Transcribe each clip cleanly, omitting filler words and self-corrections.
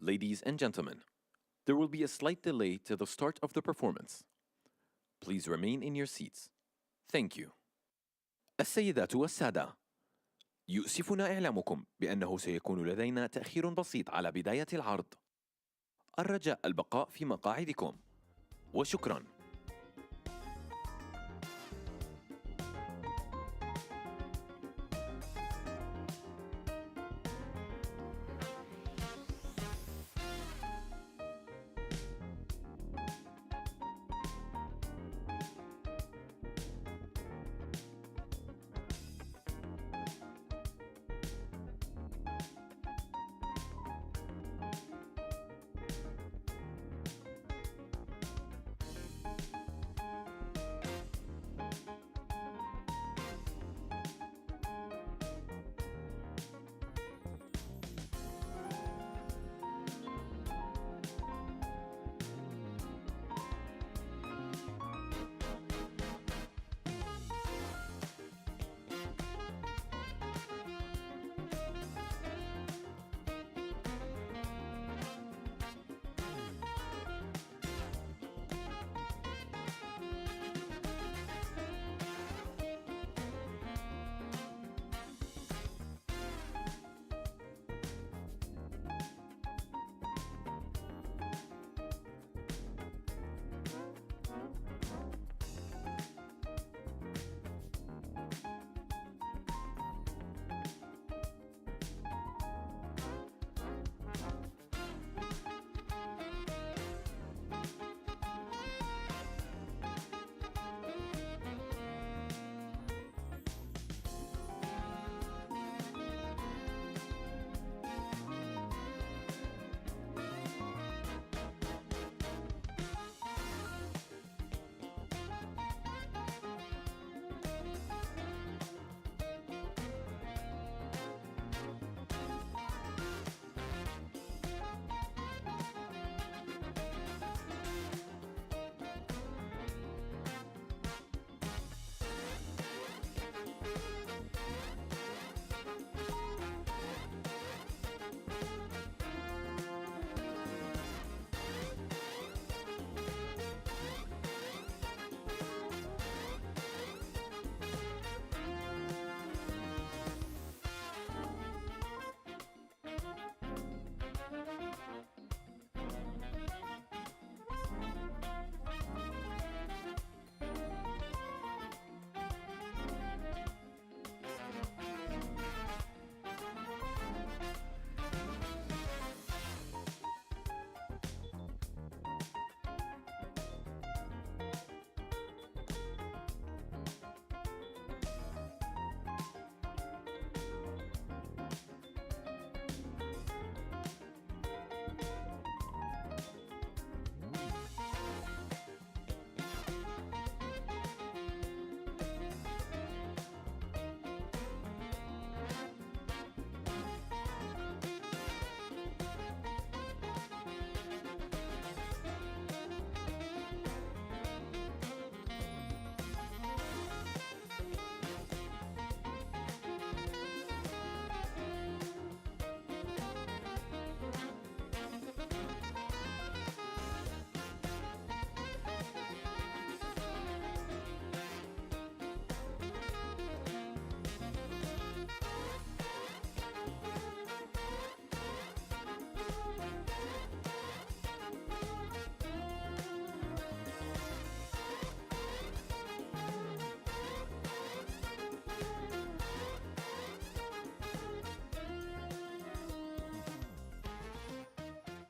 Ladies and gentlemen, there will be a slight delay to the start of the performance. Please remain in your seats. Thank you. السيدات والسادة، يؤسفنا إعلامكم بأنه سيكون لدينا تأخير بسيط على بداية العرض. الرجاء البقاء في مقاعدكم. وشكراً.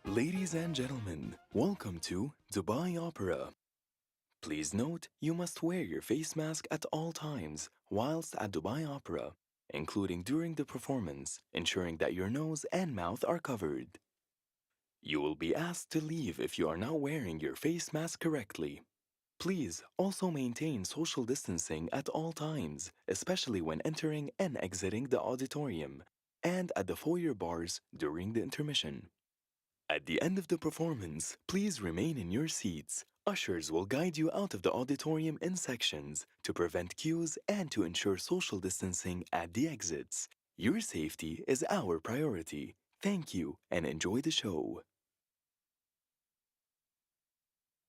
Ladies and gentlemen, welcome to Dubai Opera. Please note you must wear your face mask at all times whilst at Dubai Opera, including during the performance, ensuring that your nose and mouth are covered. You will be asked to leave if you are not wearing your face mask correctly. Please also maintain social distancing at all times, especially when entering and exiting the auditorium and at the foyer bars during the intermission. At the end of the performance, please remain in your seats. Ushers will guide you out of the auditorium in sections to prevent queues and to ensure social distancing at the exits. Your safety is our priority. Thank you and enjoy the show.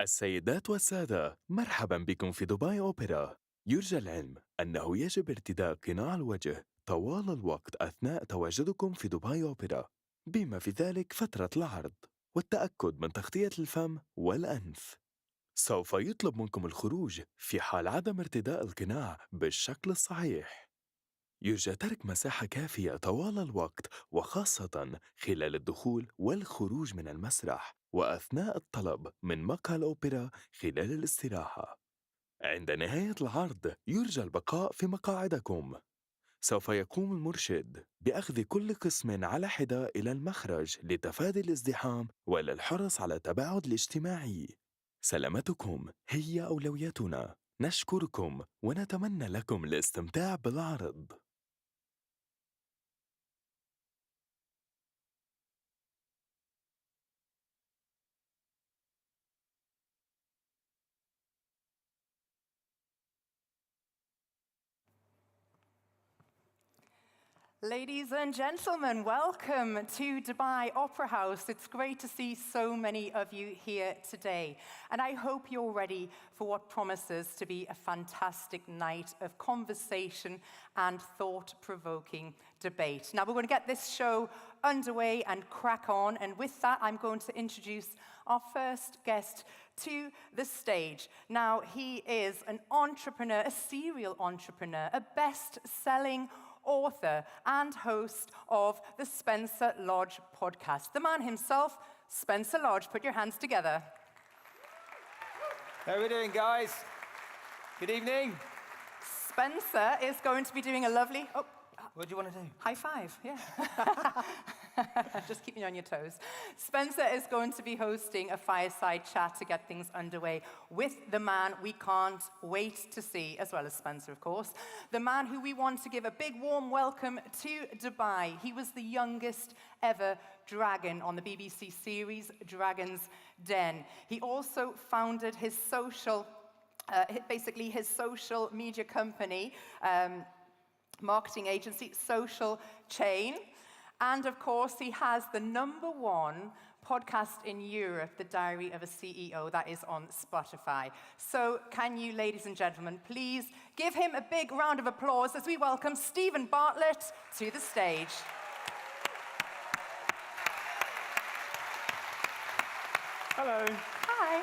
السيدات والسادة، مرحبا بكم في دبي أوبرا. يرجى العلم أنه يجب ارتداء قناع الوجه طوال الوقت أثناء تواجدكم في دبي أوبرا، بما في ذلك فترة العرض، والتأكد من تغطية الفم والأنف. سوف يطلب منكم الخروج في حال عدم ارتداء القناع بالشكل الصحيح. يرجى ترك مساحة كافية طوال الوقت، وخاصة خلال الدخول والخروج من المسرح وأثناء الطلب من مقهى الأوبرا خلال الاستراحة. عند نهاية العرض يرجى البقاء في مقاعدكم. سوف يقوم المرشد بأخذ كل قسم على حدة إلى المخرج لتفادي الازدحام وللحرص على التباعد الاجتماعي. سلامتكم هي أولويتنا. نشكركم ونتمنى لكم الاستمتاع بالعرض. Ladies and gentlemen, welcome to Dubai Opera House. It's great to see so many of you here today. And I hope you're ready for what promises to be a fantastic night of conversation and thought-provoking debate. Now, we're going to get this show underway and crack on. And with that, I'm going to introduce our first guest to the stage. Now, he is an entrepreneur, a serial entrepreneur, a best-selling author and host of the Spencer Lodge podcast. The man himself, Spencer Lodge. Put your hands together. How are we doing, guys? Good evening. Spencer is going to be doing a lovely... Oh, What do you want to do? high five, yeah. Just keep me on your toes. Spencer is going to be hosting a fireside chat to get things underway with the man we can't wait to see, as well as Spencer, of course. The man who we want to give a big warm welcome to Dubai. He was the youngest ever dragon on the BBC series Dragon's Den. He also founded his social media company, marketing agency, Social Chain. And of course, he has the #1 podcast in Europe, The Diary of a CEO, that is on Spotify. So can you, ladies and gentlemen, please give him a big round of applause as we welcome Stephen Bartlett to the stage. Hello. Hi.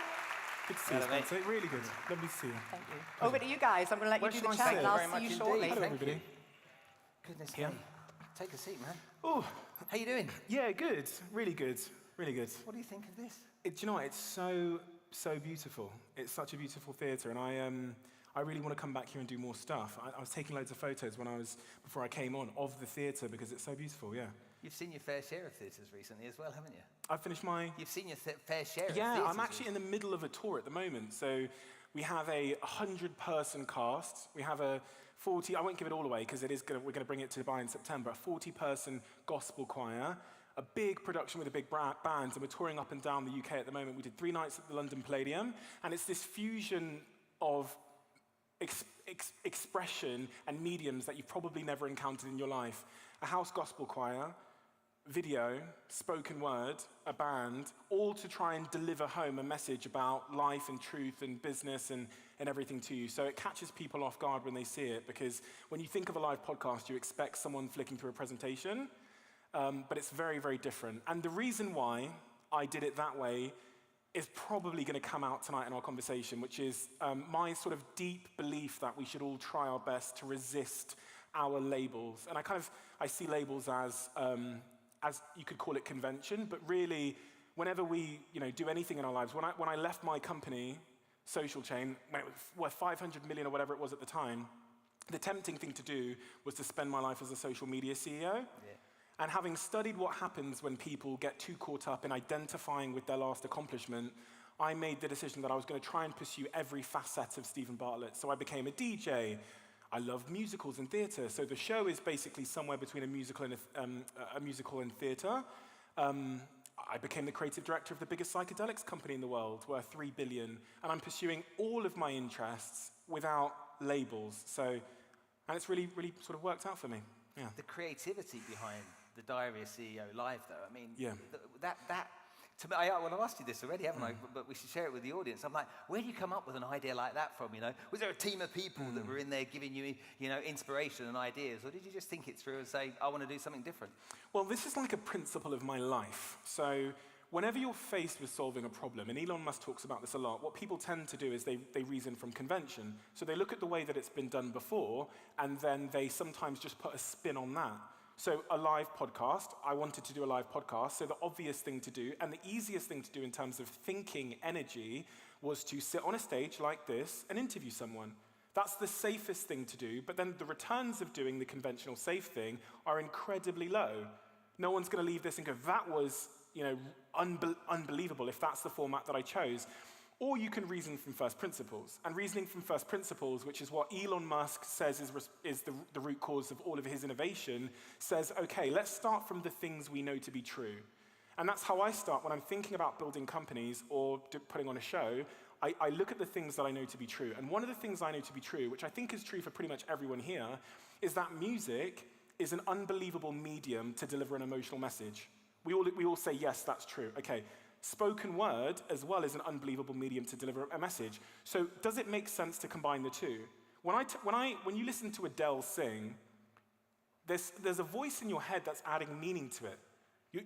Good to see you, Hello, mate. Spencer. Really good. Lovely to see you. Thank you. Over to you guys. I'm going to let Where you do the should I chat sit? and I'll Very see you much shortly. indeed. Hello, Thank everybody. Goodness Yeah. me. Take a seat, man. Oh, How you doing? yeah, good. Really good. Really good. What do you think of this? Do you know what? It's so beautiful. It's such a beautiful theatre, and I really want to come back here and do more stuff. I was taking loads of photos before I came on of the theatre because it's so beautiful. Yeah. You've seen your fair share of theatres recently as well, haven't you? I finished my. You've seen your fair share of Yeah, theatres. I'm actually in the middle of a tour at the moment. So we have a 100-person cast. We have a 40. I won't give it all away because we're going to bring it to Dubai in September. A 40-person gospel choir, a big production with a big band, and we're touring up and down the UK at the moment. We did 3 nights at the London Palladium, and it's this fusion of expression and mediums that you've probably never encountered in your life. A house gospel choir, video, spoken word, a band, all to try and deliver home a message about life and truth and business and everything to you. So it catches people off guard when they see it, because when you think of a live podcast, you expect someone flicking through a presentation, but it's very, very different. And the reason why I did it that way is probably going to come out tonight in our conversation, which is my sort of deep belief that we should all try our best to resist our labels. And I see labels as you could call it convention, but really, whenever we do anything in our lives, when I left my company, Social Chain, when it was worth 500 million or whatever it was at the time, the tempting thing to do was to spend my life as a social media CEO. Yeah. And having studied what happens when people get too caught up in identifying with their last accomplishment, I made the decision that I was going to try and pursue every facet of Stephen Bartlett. So I became a DJ. I love musicals and theatre, so the show is basically somewhere between a musical and theatre. I became the creative director of the biggest psychedelics company in the world, worth $3 billion, and I'm pursuing all of my interests without labels. And it's really, really sort of worked out for me. Yeah. The creativity behind the Diary of CEO Live, though. I mean, Yeah. that to me, well, I've asked you this already, haven't I? But we should share it with the audience. I'm like, where do you come up with an idea like that from, you know? Was there a team of people that were in there giving you, you know, inspiration and ideas? Or did you just think it through and say, I want to do something different? Well, this is like a principle of my life. So whenever you're faced with solving a problem, and Elon Musk talks about this a lot, what people tend to do is they reason from convention. So they look at the way that it's been done before, and then they sometimes just put a spin on that. So a live podcast, I wanted to do a live podcast, so the obvious thing to do, and the easiest thing to do in terms of thinking energy, was to sit on a stage like this and interview someone. That's the safest thing to do, but then the returns of doing the conventional safe thing are incredibly low. No one's going to leave this and go, that was, you know, unbelievable if that's the format that I chose. Or you can reason from first principles. And reasoning from first principles, which is what Elon Musk says is the root cause of all of his innovation, says, okay, let's start from the things we know to be true. And that's how I start when I'm thinking about building companies or putting on a show. I look at the things that I know to be true. And one of the things I know to be true, which I think is true for pretty much everyone here, is that music is an unbelievable medium to deliver an emotional message. We all say, yes, that's true. Okay. Spoken word, as well, is an unbelievable medium to deliver a message. So does it make sense to combine the two? When you listen to Adele sing, there's a voice in your head that's adding meaning to it.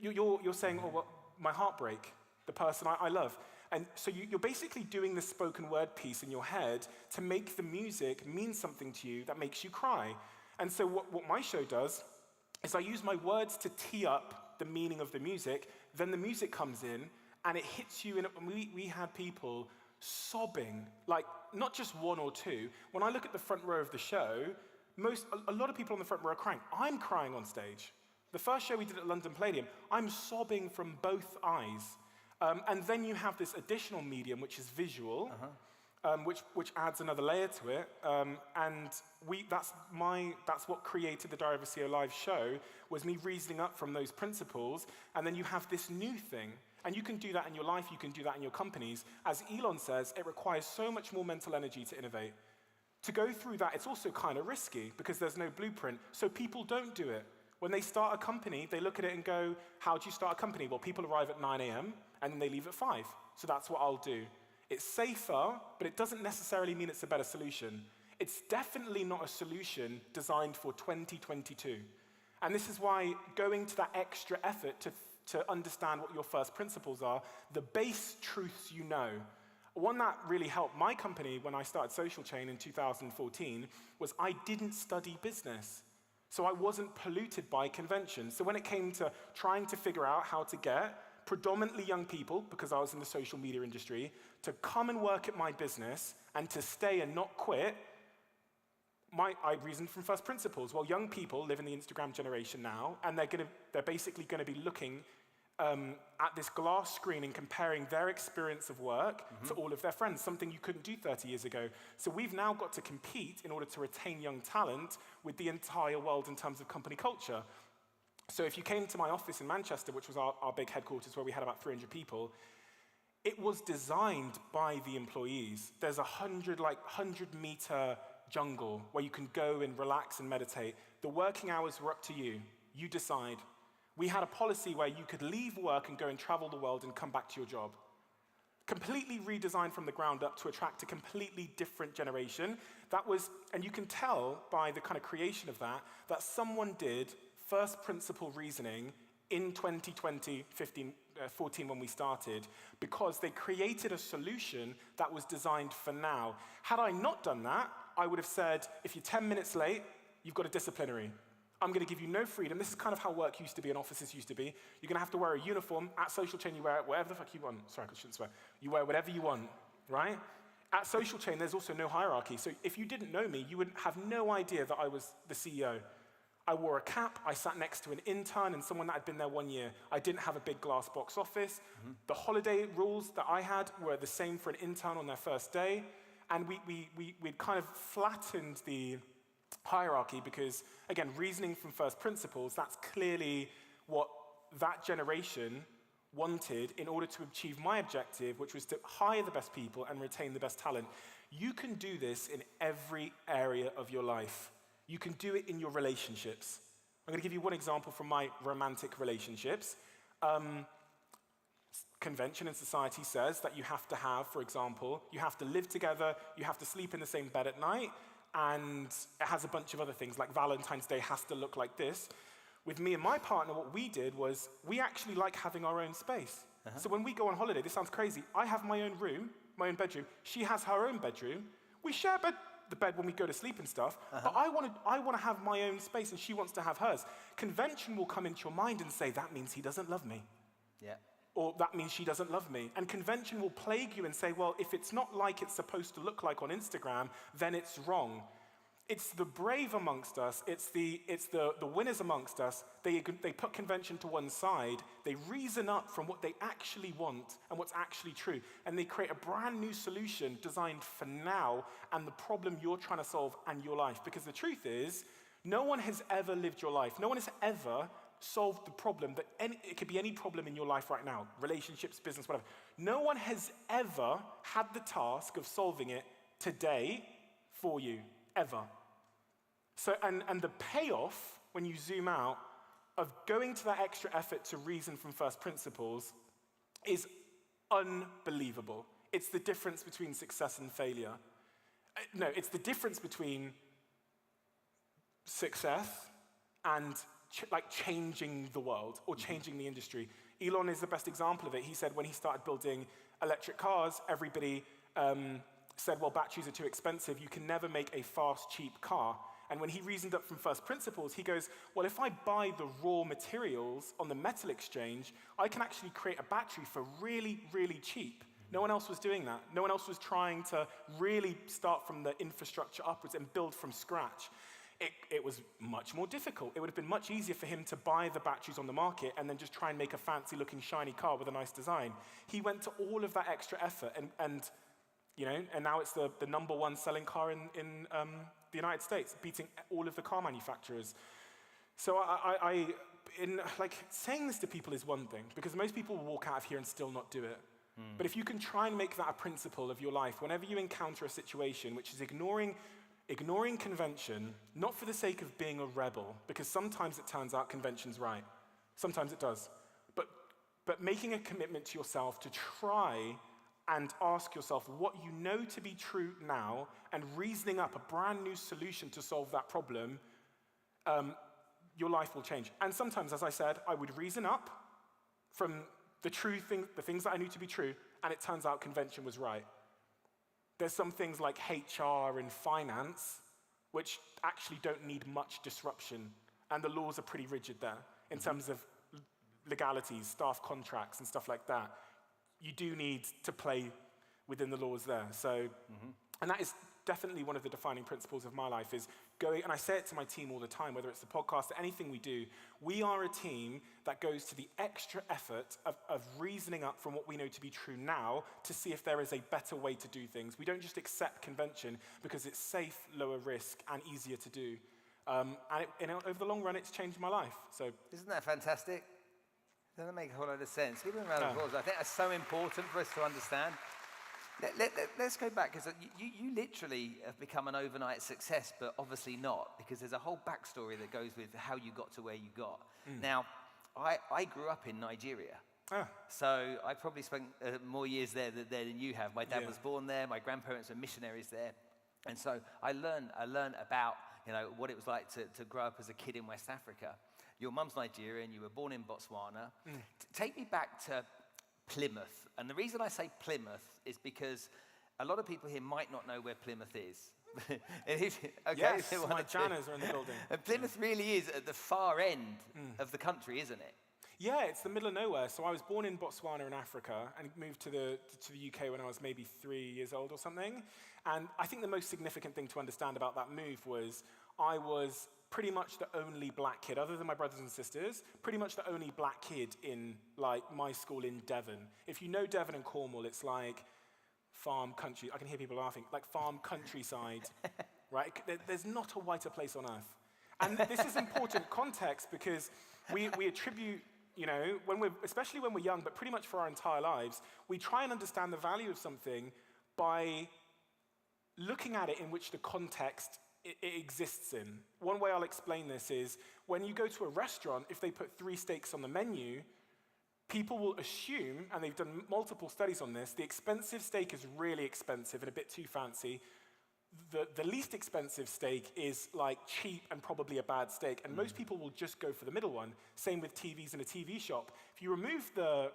You're saying, oh, well, my heartbreak, the person I love. And so you're basically doing this spoken word piece in your head to make the music mean something to you that makes you cry. And so what my show does is I use my words to tee up the meaning of the music, then the music comes in, and it hits you, and we had people sobbing, like not just one or two. When I look at the front row of the show, a lot of people on the front row are crying. I'm crying on stage. The first show we did at London Palladium, I'm sobbing from both eyes. And then you have this additional medium, which is visual, which adds another layer to it. And that's what created the Diary of a CEO Live show, was me reasoning up from those principles. And then you have this new thing. And you can do that in your life, you can do that in your companies. As Elon says, it requires so much more mental energy to innovate. To go through that, it's also kind of risky because there's no blueprint. So people don't do it. When they start a company, they look at it and go, how do you start a company? Well, people arrive at 9 a.m. and then they leave at 5. So that's what I'll do. It's safer, but it doesn't necessarily mean it's a better solution. It's definitely not a solution designed for 2022. And this is why going to that extra effort to understand what your first principles are, the base truths you know. One that really helped my company when I started Social Chain in 2014 was I didn't study business. So I wasn't polluted by convention. So when it came to trying to figure out how to get predominantly young people, because I was in the social media industry, to come and work at my business and to stay and not quit, I reasoned from first principles. Well, young people live in the Instagram generation now, and they're basically going to be looking at this glass screen and comparing their experience of work to all of their friends, something you couldn't do 30 years ago. So we've now got to compete in order to retain young talent with the entire world in terms of company culture. So if you came to my office in Manchester, which was our big headquarters where we had about 300 people, it was designed by the employees. There's a 100-meter jungle where you can go and relax and meditate. The working hours were up to you. You decide. We had a policy where you could leave work and go and travel the world and come back to your job. Completely redesigned from the ground up to attract a completely different generation. And you can tell by the kind of creation of that someone did first principle reasoning in 2020, 14 when we started, because they created a solution that was designed for now. Had I not done that, I would have said, if you're 10 minutes late, you've got a disciplinary. I'm going to give you no freedom. This is kind of how work used to be and offices used to be. You're going to have to wear a uniform. At Social Chain, you wear whatever the fuck you want. Sorry, I shouldn't swear. You wear whatever you want, right? At Social Chain, there's also no hierarchy. So if you didn't know me, you would have no idea that I was the CEO. I wore a cap. I sat next to an intern and someone that had been there 1 year. I didn't have a big glass box office. The holiday rules that I had were the same for an intern on their first day. And we'd kind of flattened the hierarchy because, again, reasoning from first principles, that's clearly what that generation wanted in order to achieve my objective, which was to hire the best people and retain the best talent. You can do this in every area of your life. You can do it in your relationships. I'm going to give you one example from my romantic relationships. Convention in society says that you have to have, for example, you have to live together, you have to sleep in the same bed at night, and it has a bunch of other things, like Valentine's Day has to look like this. With me and my partner, what we did was we actually like having our own space. So when we go on holiday, this sounds crazy, I have my own room, my own bedroom, she has her own bedroom, we share the bed when we go to sleep and stuff, but I want to have my own space and she wants to have hers. Convention will come into your mind and say, that means he doesn't love me. Yeah. Or that means she doesn't love me. And convention will plague you and say, well, if it's not like it's supposed to look like on Instagram, then it's wrong. It's the brave amongst us, it's the winners amongst us, they put convention to one side, they reason up from what they actually want and what's actually true, and they create a brand new solution designed for now and the problem you're trying to solve and your life. Because the truth is, no one has ever lived your life. No one has ever solved the problem that it could be any problem in your life right now, relationships, business, whatever. No one has ever had the task of solving it today for you, ever. So, and the payoff, when you zoom out, of going to that extra effort to reason from first principles is unbelievable. It's the difference between success and failure. No, it's the difference between success and changing the world or changing the industry. Elon is the best example of it. He said when he started building electric cars, everybody said, well, batteries are too expensive. You can never make a fast, cheap car. And when he reasoned up from first principles, he goes, well, if I buy the raw materials on the metal exchange, I can actually create a battery for really, really cheap. No one else was doing that. No one else was trying to really start from the infrastructure upwards and build from scratch. It was much more difficult. It would have been much easier for him to buy the batteries on the market and then just try and make a fancy-looking, shiny car with a nice design. He went to all of that extra effort, and now it's the number one selling car in the United States, beating all of the car manufacturers. So saying this to people is one thing, because most people will walk out of here and still not do it. But if you can try and make that a principle of your life, whenever you encounter a situation which is ignoring convention, not for the sake of being a rebel, because sometimes it turns out convention's right. Sometimes it does. But making a commitment to yourself to try and ask yourself what you know to be true now and reasoning up a brand new solution to solve that problem, your life will change. And sometimes, as I said, I would reason up from the things that I knew to be true, and it turns out convention was right. There's some things like HR and finance which actually don't need much disruption, and the laws are pretty rigid there in terms of legalities, staff contracts, and stuff like that. You do need to play within the laws there. So, and that is definitely one of the defining principles of my life, is going, and I say it to my team all the time, whether it's the podcast or anything we do, we are a team that goes to the extra effort of reasoning up from what we know to be true now to see if there is a better way to do things. We don't just accept convention because it's safe, lower risk, and easier to do. Over the long run, it's changed my life. So, isn't that fantastic? Doesn't that make a whole lot of sense? Give them a round of applause. I think that's so important for us to understand. Let's go back, because you literally have become an overnight success, but obviously not, because there's a whole backstory that goes with how you got to where you got. Now, I grew up in Nigeria. So I probably spent more years there than you have. My dad was born there. My grandparents were missionaries there. And so I learned about what it was like to grow up as a kid in West Africa. Your mum's Nigerian. You were born in Botswana. Take me back to Plymouth. And the reason I say Plymouth is because a lot of people here might not know where Plymouth is. Okay, yes, my Janas are in the building. And Plymouth really is at the far end of the country, isn't it? Yeah, it's the middle of nowhere. So I was born in Botswana in Africa and moved to the UK when I was maybe 3 years old or something. And I think the most significant thing to understand about that move was I was pretty much the only black kid, other than my brothers and sisters, pretty much the only black kid in my school in Devon. If you know Devon and Cornwall, it's like farm country. I can hear people laughing, like farm countryside, right? There's not a whiter place on earth. And this is important context because we attribute, especially when we're young, but pretty much for our entire lives, we try and understand the value of something by looking at it in which the context it exists in. One way I'll explain this is when you go to a restaurant, if they put 3 steaks on the menu, people will assume, and they've done multiple studies on this, the expensive steak is really expensive and a bit too fancy. The least expensive steak is like cheap and probably a bad steak, and most people will just go for the middle one. Same with TVs in a TV shop. If you remove the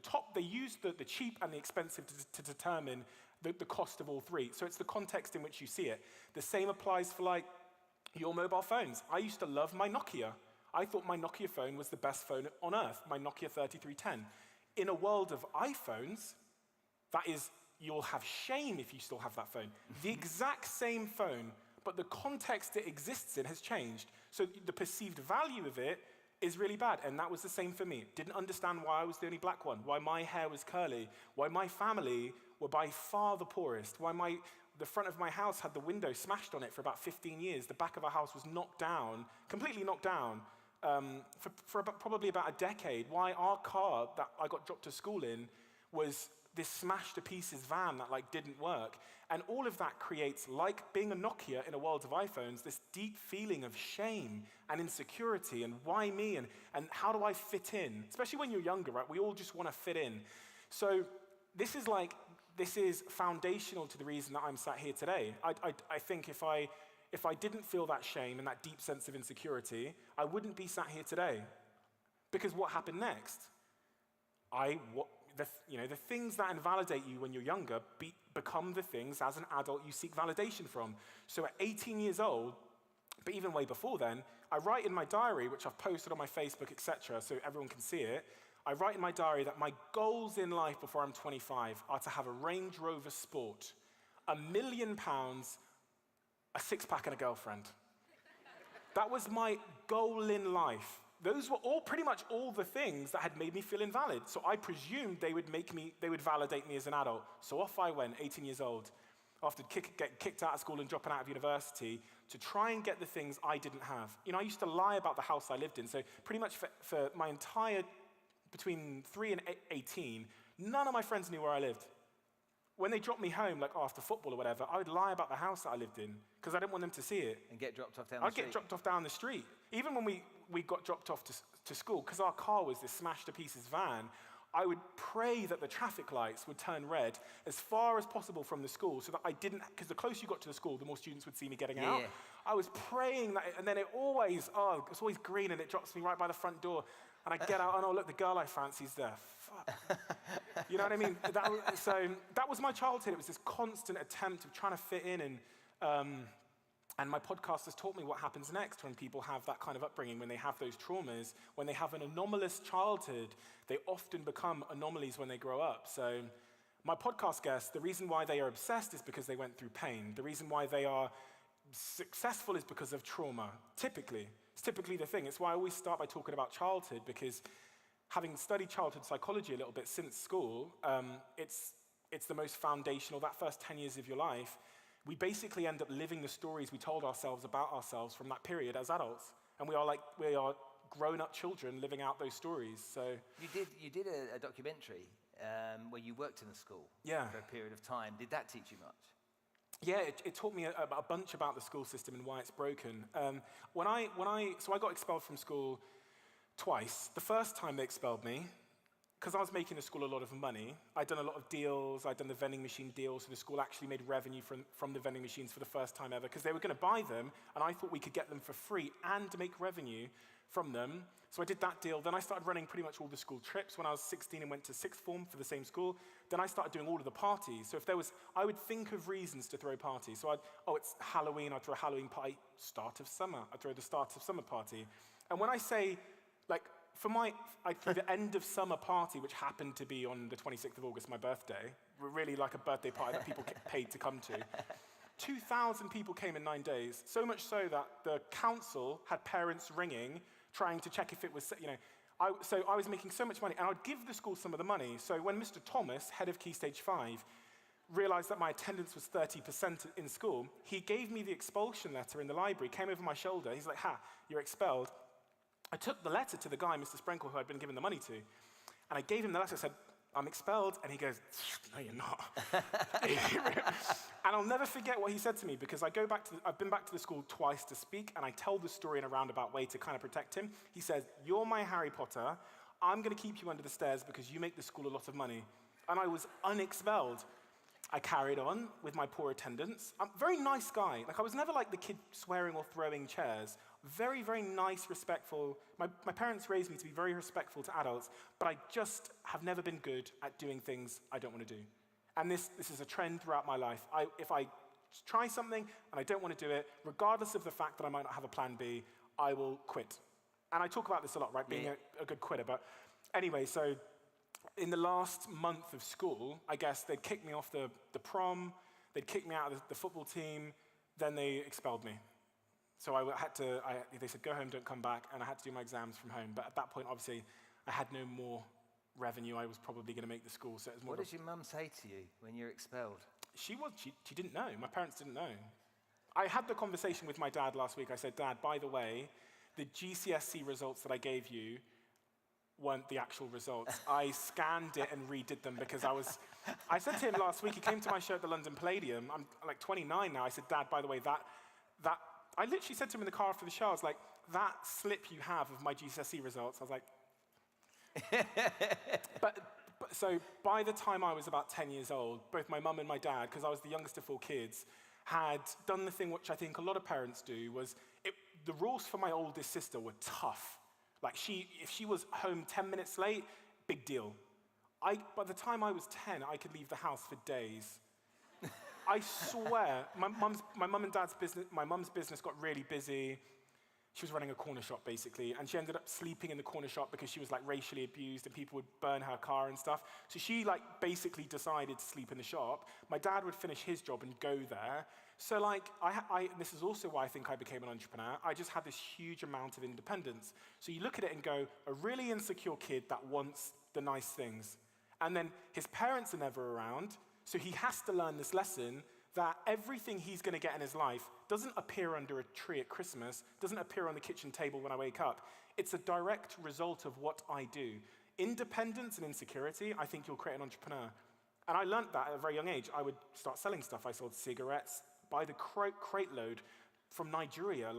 top, they use the cheap and the expensive to determine the cost of all 3. So it's the context in which you see it. The same applies for like your mobile phones. I used to love my Nokia. I thought my Nokia phone was the best phone on earth, my Nokia 3310. In a world of iPhones, that is, you'll have shame if you still have that phone. The exact same phone, but the context it exists in has changed. So the perceived value of it is really bad, and that was the same for me. Didn't understand why I was the only black one, why my hair was curly, why my family were by far the poorest, why the front of my house had the window smashed on it for about 15 years, the back of our house was knocked down, completely knocked down, for probably about a decade, why our car that I got dropped to school in was this smashed to pieces van that like didn't work. And all of that creates, like being a Nokia in a world of iPhones, this deep feeling of shame and insecurity and why me and how do I fit in? Especially when you're younger, right? We all just want to fit in. So this is foundational to the reason that I'm sat here today. I think if I didn't feel that shame and that deep sense of insecurity, I wouldn't be sat here today. Because what happened next? The things that invalidate you when you're younger become the things as an adult you seek validation from. So at 18 years old, but even way before then, I write in my diary, which I've posted on my Facebook, etc., so everyone can see it. I write in my diary that my goals in life before I'm 25 are to have a Range Rover Sport, £1 million, a six-pack and a girlfriend. That was my goal in life. Those were pretty much all the things that had made me feel invalid. So I presumed they would validate me as an adult. So off I went, 18 years old, after getting kicked out of school and dropping out of university, to try and get the things I didn't have. I used to lie about the house I lived in. So pretty much for my entire, between 3 and 18, none of my friends knew where I lived. When they dropped me home, like after football or whatever, I would lie about the house that I lived in because I didn't want them to see it. And get dropped off down the street? I'd get dropped off down the street. Even when we got dropped off to school, because our car was this smashed to pieces van, I would pray that the traffic lights would turn red as far as possible from the school so that I didn't, because the closer you got to the school, the more students would see me getting out. I was praying that, and then it's always green and it drops me right by the front door. And I get out and, oh, look, the girl I fancy's there. Fuck. You know what I mean? So that was my childhood. It was this constant attempt of trying to fit in. And my podcast has taught me what happens next when people have that kind of upbringing, when they have those traumas, when they have an anomalous childhood, they often become anomalies when they grow up. So my podcast guests, the reason why they are obsessed is because they went through pain. The reason why they are successful is because of trauma, typically. It's typically the thing. It's why I always start by talking about childhood, because having studied childhood psychology a little bit since school, it's the most foundational, that first 10 years of your life. We basically end up living the stories we told ourselves about ourselves from that period as adults. And we are grown-up children living out those stories. So you did a documentary where you worked in a school for a period of time. Did that teach you much? Yeah, it taught me a bunch about the school system and why it's broken. So I got expelled from school twice. The first time they expelled me, because I was making the school a lot of money, I'd done a lot of deals, I'd done the vending machine deals, so the school actually made revenue from the vending machines for the first time ever, because they were going to buy them, and I thought we could get them for free and make revenue from them. So I did that deal. Then I started running pretty much all the school trips when I was 16 and went to sixth form for the same school. Then I started doing all of the parties. So I would think of reasons to throw parties. So it's Halloween, I'd throw a Halloween party. Start of summer, I'd throw the start of summer party. And when I say, like, I threw the end of summer party, which happened to be on the 26th of August, my birthday, really like a birthday party that people paid to come to. 2,000 people came in 9 days, so much so that the council had parents ringing, trying to check if it was, so I was making so much money, and I'd give the school some of the money. So when Mr. Thomas, head of Key Stage 5, realized that my attendance was 30% in school, he gave me the expulsion letter in the library, came over my shoulder, he's like, you're expelled. I took the letter to the guy, Mr. Sprenkle, who I'd been given the money to, and I gave him the letter. I said, I'm expelled. And he goes, no, you're not. And I'll never forget what he said to me, because I've been back to the school twice to speak, and I tell the story in a roundabout way to kind of protect him. He says, you're my Harry Potter. I'm going to keep you under the stairs because you make the school a lot of money. And I was unexpelled. I carried on with my poor attendance. I'm a very nice guy. Like, I was never like the kid swearing or throwing chairs. Very, very nice, respectful. My parents raised me to be very respectful to adults, but I just have never been good at doing things I don't want to do. And this is a trend throughout my life. If I try something and I don't want to do it, regardless of the fact that I might not have a plan B, I will quit. And I talk about this a lot, right? Being a good quitter. But anyway, so in the last month of school, I guess they'd kicked me off the prom, they'd kicked me out of the football team, then they expelled me. So they said, go home, don't come back, and I had to do my exams from home. But at that point, obviously, I had no more revenue. I was probably going to make the school. So it was more. What does your mum say to you when you're expelled? She didn't know. My parents didn't know. I had the conversation with my dad last week. I said, Dad, by the way, the GCSE results that I gave you weren't the actual results. I scanned it and redid them because I said to him last week, he came to my show at the London Palladium. I'm like 29 now. I said, Dad, by the way, that I literally said to him in the car after the show, I was like, that slip you have of my GCSE results, I was like, so by the time I was about 10 years old, both my mum and my dad, because I was the youngest of 4 kids, had done the thing which I think a lot of parents do, the rules for my oldest sister were tough. Like, if she was home 10 minutes late, big deal. By the time I was 10, I could leave the house for days. I swear, my mum's business got really busy. She was running a corner shop, basically, and she ended up sleeping in the corner shop because she was, like, racially abused and people would burn her car and stuff. So she, like, basically decided to sleep in the shop. My dad would finish his job and go there. So, like, this is also why I think I became an entrepreneur. I just had this huge amount of independence. So you look at it and go, a really insecure kid that wants the nice things. And then his parents are never around, so he has to learn this lesson that everything he's going to get in his life doesn't appear under a tree at Christmas, doesn't appear on the kitchen table when I wake up. It's a direct result of what I do. Independence and insecurity, I think you'll create an entrepreneur. And I learned that at a very young age. I would start selling stuff. I sold cigarettes by the crate load from Nigeria,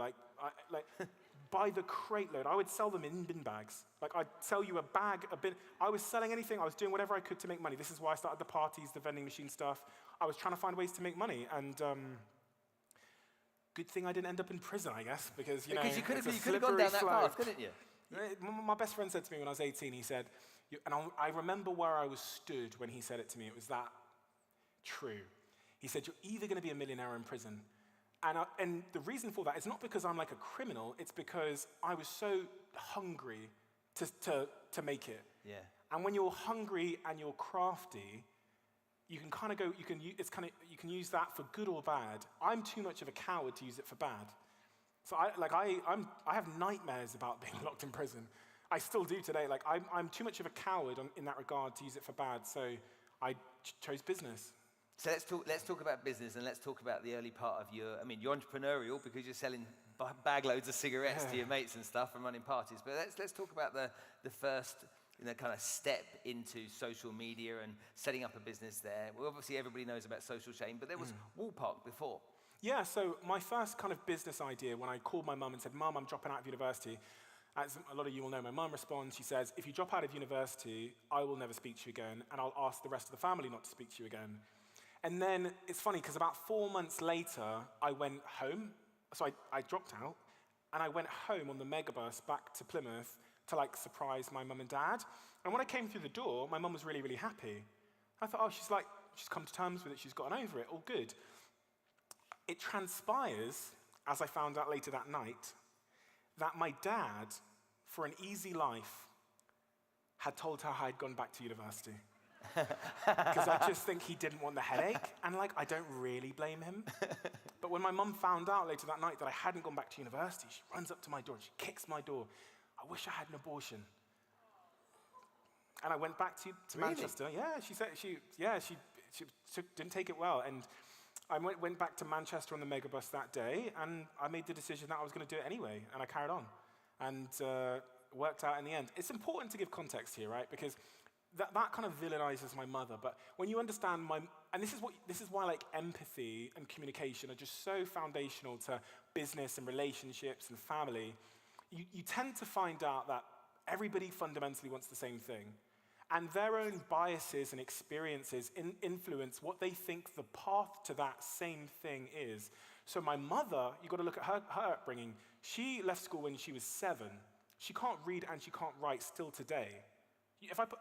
by the crate load. I would sell them in bin bags. Like, I'd sell you a bin. I was selling anything. I was doing whatever I could to make money. This is why I started the parties, the vending machine stuff. I was trying to find ways to make money. And good thing I didn't end up in prison, I guess, because, you could have gone down that path, couldn't you? My best friend said to me when I was 18, he said, and I remember where I was stood when he said it to me. It was that true. He said, you're either going to be a millionaire or in prison. And the reason for that is not because I'm like a criminal, it's because I was so hungry to make it. Yeah. And when you're hungry and you're crafty, you can kind of go, you can use that for good or bad. I'm too much of a coward to use it for bad. So I have nightmares about being locked in prison. I still do today. Like, I'm too much of a coward in that regard to use it for bad. So I chose business. So let's talk about business, and let's talk about the early part of you're entrepreneurial because you're selling bag loads of cigarettes to your mates and stuff and running parties. But let's talk about the first kind of step into social media and setting up a business there. Well, obviously everybody knows about Social Chain, but there was Wallpark before. Yeah, so my first kind of business idea when I called my mum and said, Mum, I'm dropping out of university. As a lot of you will know, my mum responds, she says, if you drop out of university, I will never speak to you again, and I'll ask the rest of the family not to speak to you again. And then it's funny, because about 4 months later, I went home. So I dropped out, and I went home on the megabus back to Plymouth to, like, surprise my mum and dad. And when I came through the door, my mum was really, really happy. I thought, oh, she's come to terms with it, she's gotten over it, all good. It transpires, as I found out later that night, that my dad, for an easy life, had told her I had gone back to university. Because I just think he didn't want the headache, and I don't really blame him. But when my mum found out later that night that I hadn't gone back to university, she runs up to my door, she kicks my door. I wish I had an abortion. And I went back to Really? Manchester. Yeah, she said she didn't take it well, and I went back to Manchester on the megabus that day, and I made the decision that I was going to do it anyway, and I carried on, and worked out in the end. It's important to give context here, right? Because that kind of villainizes my mother. But when you understand and this is why like empathy and communication are just so foundational to business and relationships and family. You tend to find out that everybody fundamentally wants the same thing. And their own biases and experiences influence what they think the path to that same thing is. So my mother, you've got to look at her upbringing. She left school when she was 7. She can't read and she can't write still today.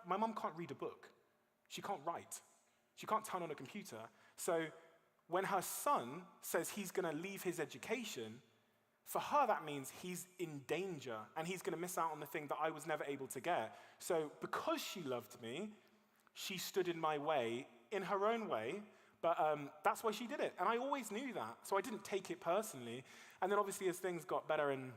My mum can't read a book. She can't write. She can't turn on a computer. So when her son says he's going to leave his education, for her that means he's in danger and he's going to miss out on the thing that I was never able to get. So because she loved me, she stood in my way in her own way, but that's why she did it. And I always knew that, so I didn't take it personally. And then obviously as things got better and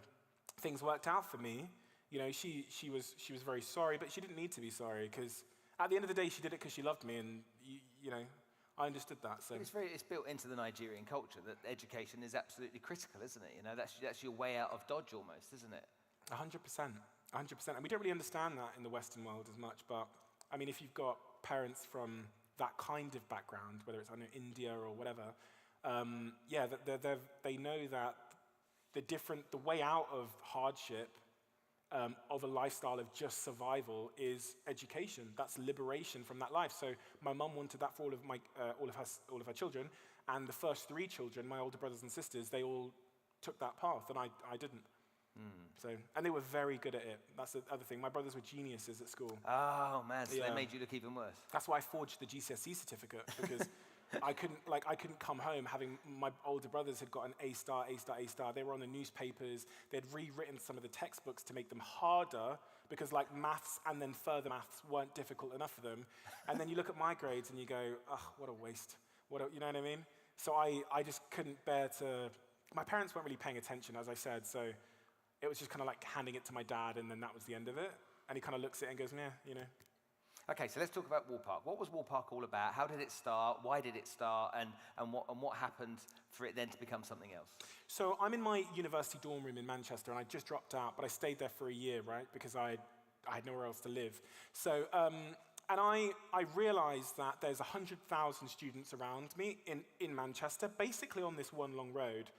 things worked out for me, you know, she was very sorry, but she didn't need to be sorry, because at the end of the day, she did it because she loved me, and you know, I understood that. So it's built into the Nigerian culture that education is absolutely critical, isn't it? You know, that's your way out of Dodge almost, isn't it? 100%, 100%. And we don't really understand that in the Western world as much, but I mean, if you've got parents from that kind of background, whether it's India or whatever, yeah, they know that the way out of hardship, of a lifestyle of just survival, is education. That's liberation from that life. So my mum wanted that for all of her children, and the first 3 children, my older brothers and sisters, they all took that path, and I didn't. So, and they were very good at it. That's the other thing. My brothers were geniuses at school. Oh man, so they made you look even worse. That's why I forged the GCSE certificate, because I couldn't come home having my older brothers had got an A star. They were on the newspapers. They'd rewritten some of the textbooks to make them harder, because like maths and then further maths weren't difficult enough for them. And then you look at my grades and you go, oh, what a waste. You know what I mean? So I just couldn't bear to. My parents weren't really paying attention, as I said, so it was just kind of like handing it to my dad, and then that was the end of it. And he kind of looks at it and goes, yeah, you know. Okay, so let's talk about Wool Park. What was Wool Park all about? How did it start? Why did it start? And what happened for it then to become something else? So I'm in my university dorm room in Manchester, and I just dropped out, but I stayed there for a year, right? Because I had nowhere else to live. So, and I realized that there's 100,000 students around me in Manchester, basically on this one long road.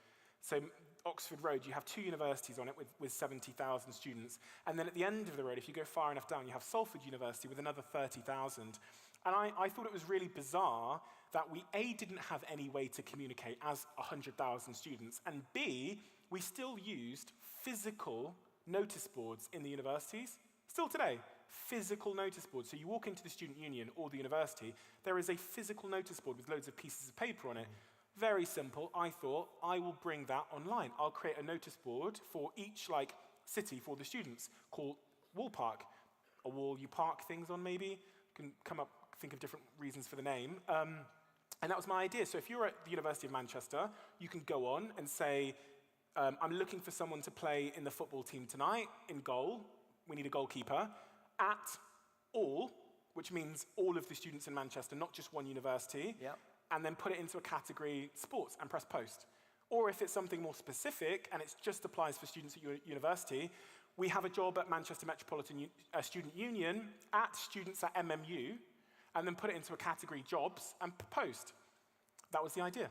So Oxford Road, you have 2 universities on it with 70,000 students. And then at the end of the road, if you go far enough down, you have Salford University with another 30,000. And I thought it was really bizarre that we, A, didn't have any way to communicate as 100,000 students, and B, we still used physical notice boards in the universities. Still today, physical notice boards. So you walk into the student union or the university, there is a physical notice board with loads of pieces of paper on it. Very simple. I thought, I will bring that online. I'll create a notice board for each city for the students called Wool Park. A wall you park things on, maybe. You can think of different reasons for the name. And that was my idea. So if you're at the University of Manchester, you can go on and say, I'm looking for someone to play in the football team tonight, in goal. We need a goalkeeper. At all, which means all of the students in Manchester, not just one university. Yep. And then put it into a category sports and press post. Or if it's something more specific and it just applies for students at your university, we have a job at Manchester Metropolitan Student Union at students at MMU, and then put it into a category jobs and post. That was the idea.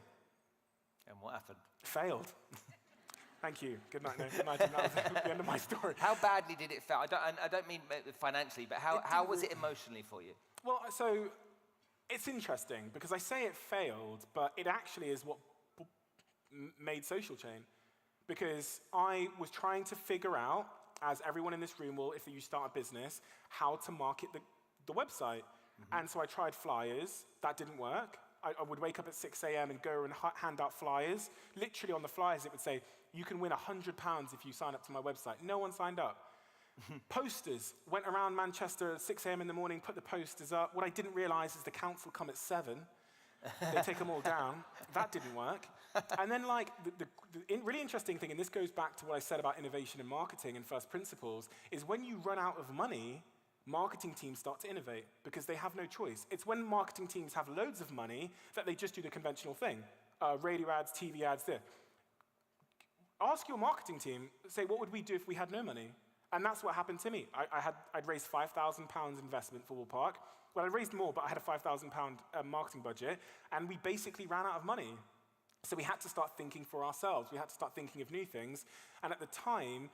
And what happened? Failed. Thank you. Good night. No, good night. That was the end of my story. How badly did it fail? I don't mean financially, but how was it emotionally for you? Well, so it's interesting because I say it failed, but it actually is what made Social Chain. Because I was trying to figure out, as everyone in this room will if you start a business, how to market the website. Mm-hmm. And so I tried flyers. That didn't work. I would wake up at 6 a.m. and go and hand out flyers. Literally on the flyers, it would say, you can win £100 if you sign up to my website. No one signed up. Posters. Went around Manchester at 6 a.m. in the morning, put the posters up. What I didn't realize is the council come at 7. They take them all down. That didn't work. And then the really interesting thing, and this goes back to what I said about innovation and marketing and first principles, is when you run out of money, marketing teams start to innovate because they have no choice. It's when marketing teams have loads of money that they just do the conventional thing. Radio ads, TV ads, there. Ask your marketing team, say, what would we do if we had no money? And that's what happened to me. I'd raised £5,000 investment for Wool Park. Well, I raised more, but I had a £5,000 marketing budget, and we basically ran out of money. So we had to start thinking for ourselves. We had to start thinking of new things. And at the time,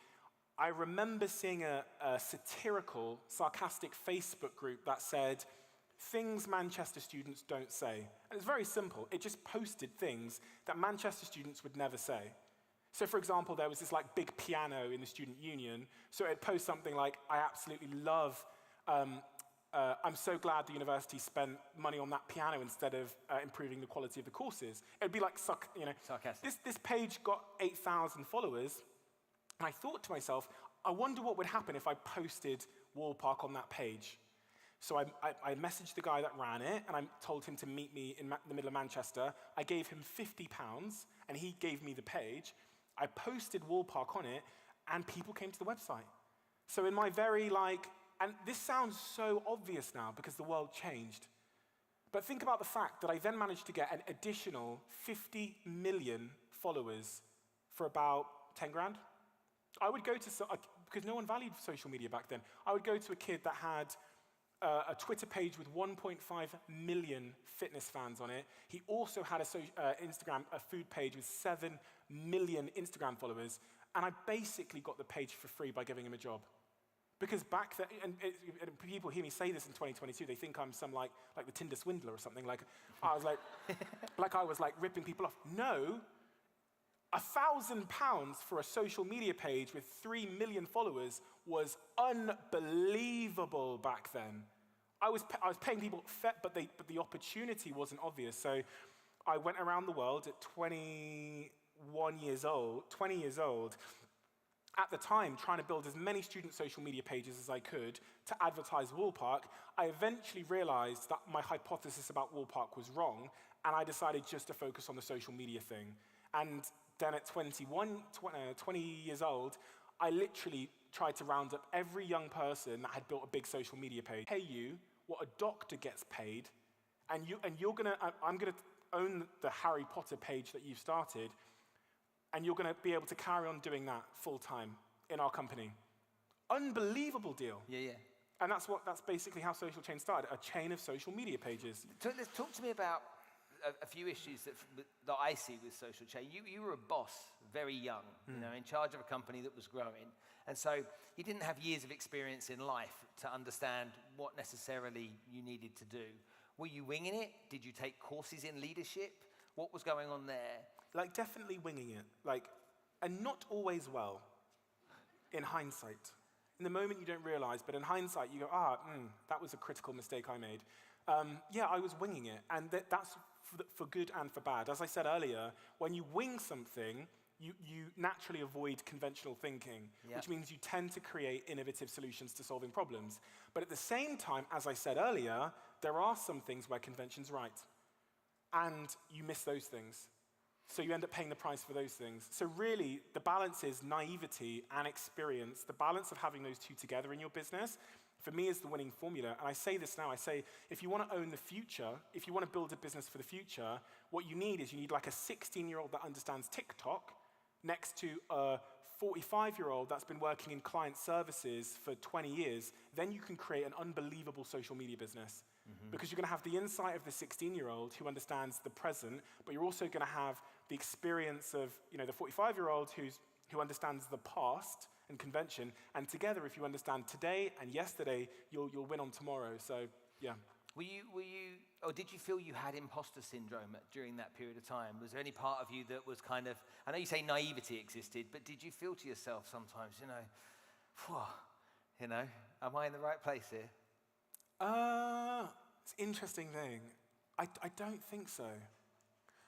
I remember seeing a satirical, sarcastic Facebook group that said, things Manchester students don't say. And it's very simple. It just posted things that Manchester students would never say. So for example, there was this like big piano in the student union. So it'd post something like, I absolutely love, I'm so glad the university spent money on that piano instead of improving the quality of the courses. It'd be like, sarcastic. This page got 8,000 followers. And I thought to myself, I wonder what would happen if I posted Wool Park on that page. So I messaged the guy that ran it, and I told him to meet me in the middle of Manchester. I gave him £50, and he gave me the page. I posted Wool Park on it, and people came to the website. So in my very and this sounds so obvious now because the world changed. But think about the fact that I then managed to get an additional 50 million followers for about 10 grand. I would go to, because no one valued social media back then, I would go to a kid that had a Twitter page with 1.5 million fitness fans on it. He also had a food page with 7 million Instagram followers, and I basically got the page for free by giving him a job. Because back then, and people hear me say this in 2022, they think I'm some like the Tinder swindler or something. Like I was like ripping people off. No, £1,000 for a social media page with 3 million followers was unbelievable back then. I was paying people, but the opportunity wasn't obvious. So I went around the world at 20 years old, at the time trying to build as many student social media pages as I could to advertise Wool Park. I eventually realized that my hypothesis about Wool Park was wrong, and I decided just to focus on the social media thing. And then at 20 years old, I literally tried to round up every young person that had built a big social media page. Pay you what a doctor gets paid, and I'm gonna own the Harry Potter page that you've started, and you're gonna be able to carry on doing that full time in our company. Unbelievable deal. Yeah. And that's basically how Social Chain started, a chain of social media pages. Talk to me about a few issues that I see with Social Chain. You were a boss very young, in charge of a company that was growing. And so you didn't have years of experience in life to understand what necessarily you needed to do. Were you winging it? Did you take courses in leadership? What was going on there? Definitely winging it, and not always well, in hindsight. In the moment you don't realize, but in hindsight you go, that was a critical mistake I made. I was winging it, and that's for good and for bad. As I said earlier, when you wing something, you naturally avoid conventional thinking, which means you tend to create innovative solutions to solving problems. But at the same time, as I said earlier, there are some things where convention's right, and you miss those things. So you end up paying the price for those things. So really, the balance is naivety and experience. The balance of having those two together in your business, for me, is the winning formula. And I say this now, I say, if you want to own the future, if you want to build a business for the future, what you need is like a 16-year-old that understands TikTok next to a 45-year-old that's been working in client services for 20 years. Then you can create an unbelievable social media business. Because you're going to have the insight of the 16-year-old who understands the present, but you're also going to have the experience of the 45-year-old who understands the past and convention. And together, if you understand today and yesterday, you'll win on tomorrow. So yeah. Were you, or did you feel you had imposter syndrome during that period of time? Was there any part of you that was kind of, I know you say naivety existed, but did you feel to yourself sometimes, am I in the right place here? It's an interesting thing. I don't think so.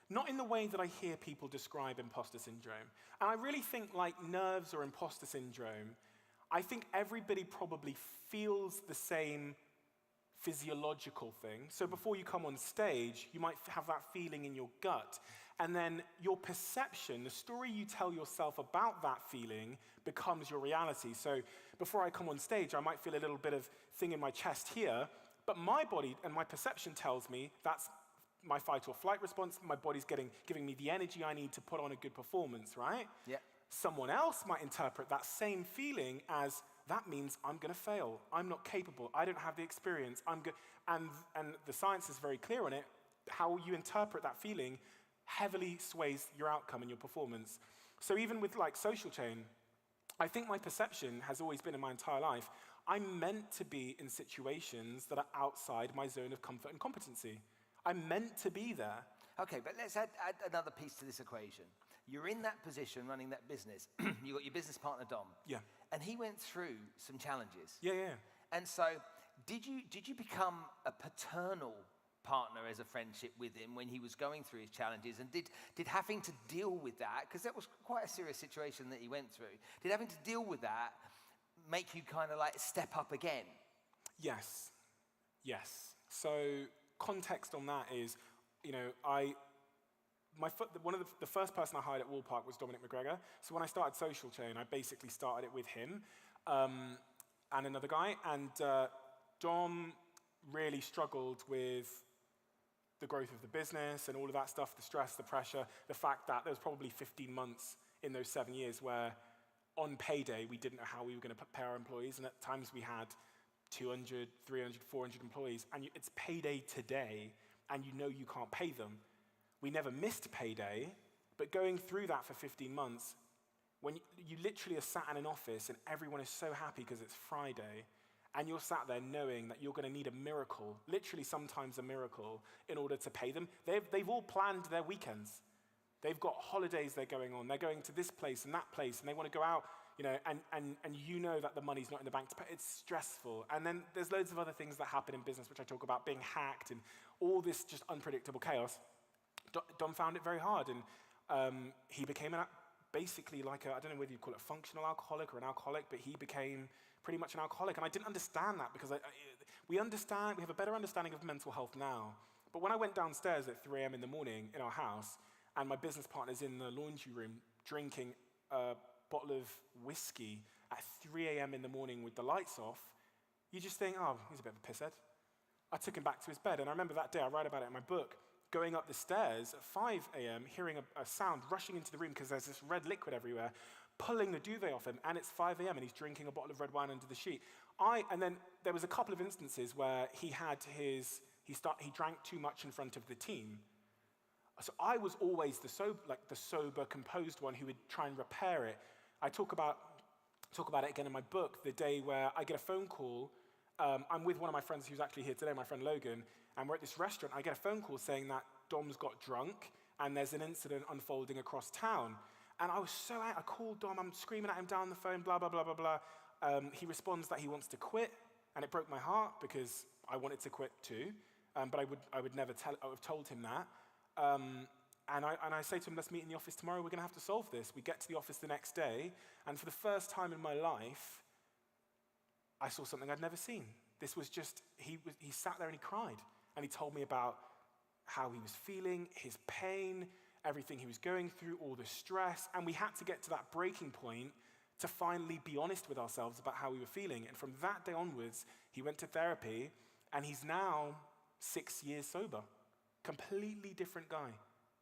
Not in the way that I hear people describe imposter syndrome. And I really think nerves or imposter syndrome, I think everybody probably feels the same physiological thing. So before you come on stage, you might have that feeling in your gut. And then your perception, the story you tell yourself about that feeling becomes your reality. So before I come on stage, I might feel a little bit of thing in my chest here, but my body and my perception tells me that's my fight or flight response. My body's giving me the energy I need to put on a good performance, right? Yeah. Someone else might interpret that same feeling as that means I'm going to fail. I'm not capable. I don't have the experience. And the science is very clear on it. How you interpret that feeling heavily sways your outcome and your performance. So even with like social chain, I think my perception has always been in my entire life, I'm meant to be in situations that are outside my zone of comfort and competency. I'm meant to be there. Okay, but let's add another piece to this equation. You're in that position running that business. You got your business partner, Dom. Yeah. And he went through some challenges. Yeah. And so did you become a paternal partner as a friendship with him when he was going through his challenges? And did having to deal with that, because that was quite a serious situation that he went through, did having to deal with that make you kind of like step up again? Yes. So context on that is, the first person I hired at Woolpark was Dominic McGregor. So when I started Social Chain, I basically started it with him and another guy. And Dom really struggled with the growth of the business and all of that stuff, the stress, the pressure, the fact that there was probably 15 months in those 7 years where on payday, we didn't know how we were going to pay our employees. And at times we had 200, 300, 400 employees. And it's payday today, and you know you can't pay them. We never missed payday, but going through that for 15 months, when you literally are sat in an office and everyone is so happy because it's Friday, and you're sat there knowing that you're going to need a miracle, literally sometimes a miracle, in order to pay them. They've all planned their weekends. They've got holidays they're going on. They're going to this place and that place, and they want to go out, and you know that the money's not in the bank to pay. It's stressful. And then there's loads of other things that happen in business, which I talk about, being hacked and all this just unpredictable chaos. Dom found it very hard, and he became basically like I don't know whether you call it a functional alcoholic or an alcoholic, but he became pretty much an alcoholic. And I didn't understand that because we have a better understanding of mental health now. But when I went downstairs at 3 a.m. in the morning in our house, and my business partner's in the laundry room drinking a bottle of whiskey at 3 a.m. in the morning with the lights off, you just think, oh, he's a bit of a pisshead. I took him back to his bed, and I remember that day, I write about it in my book, going up the stairs at 5 a.m., hearing a sound rushing into the room because there's this red liquid everywhere, pulling the duvet off him, and it's 5 a.m. and he's drinking a bottle of red wine under the sheet. And then there was a couple of instances where he drank too much in front of the team. So I was always the sober, composed one who would try and repair it. I talk about it again in my book, the day where I get a phone call. I'm with one of my friends who's actually here today, my friend Logan, and we're at this restaurant. I get a phone call saying that Dom's got drunk and there's an incident unfolding across town. And I was so out. I called Dom, I'm screaming at him down the phone, blah, blah, blah, blah, blah. He responds that he wants to quit, and it broke my heart because I wanted to quit too, but I would never have told him that. And I say to him, let's meet in the office tomorrow, we're going to have to solve this. We get to the office the next day, and for the first time in my life, I saw something I'd never seen. This was just, he sat there and he cried, and he told me about how he was feeling, his pain, everything he was going through, all the stress, and we had to get to that breaking point to finally be honest with ourselves about how we were feeling. And from that day onwards, he went to therapy, and he's now 6 years sober. Completely different guy,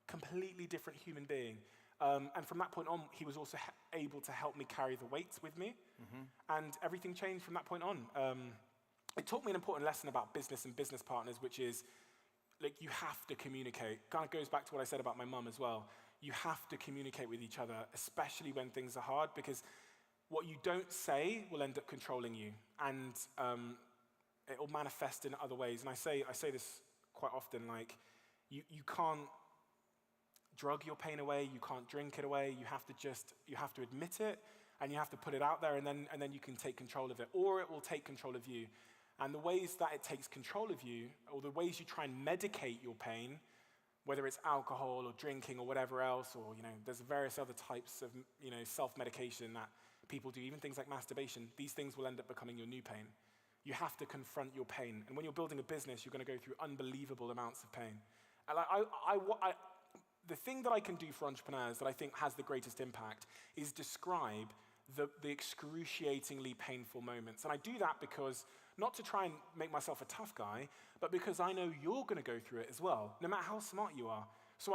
completely different human being. And from that point on, he was also able to help me carry the weights with me. Mm-hmm. And everything changed from that point on. It taught me an important lesson about business and business partners, which is, like, you have to communicate. Kind of goes back to what I said about my mum as well. You have to communicate with each other, especially when things are hard, because what you don't say will end up controlling you. And it will manifest in other ways. And I say this quite often, like, you can't drug your pain away, you can't drink it away, you have to admit it, and you have to put it out there, and then you can take control of it, or it will take control of you. And the ways that it takes control of you, or the ways you try and medicate your pain, whether it's alcohol or drinking or whatever else, or there's various other types of self-medication that people do, even things like masturbation, these things will end up becoming your new pain. You have to confront your pain. And when you're building a business, you're going to go through unbelievable amounts of pain. And the thing that I can do for entrepreneurs that I think has the greatest impact is describe the excruciatingly painful moments. And I do that because, not to try and make myself a tough guy, but because I know you're going to go through it as well, no matter how smart you are.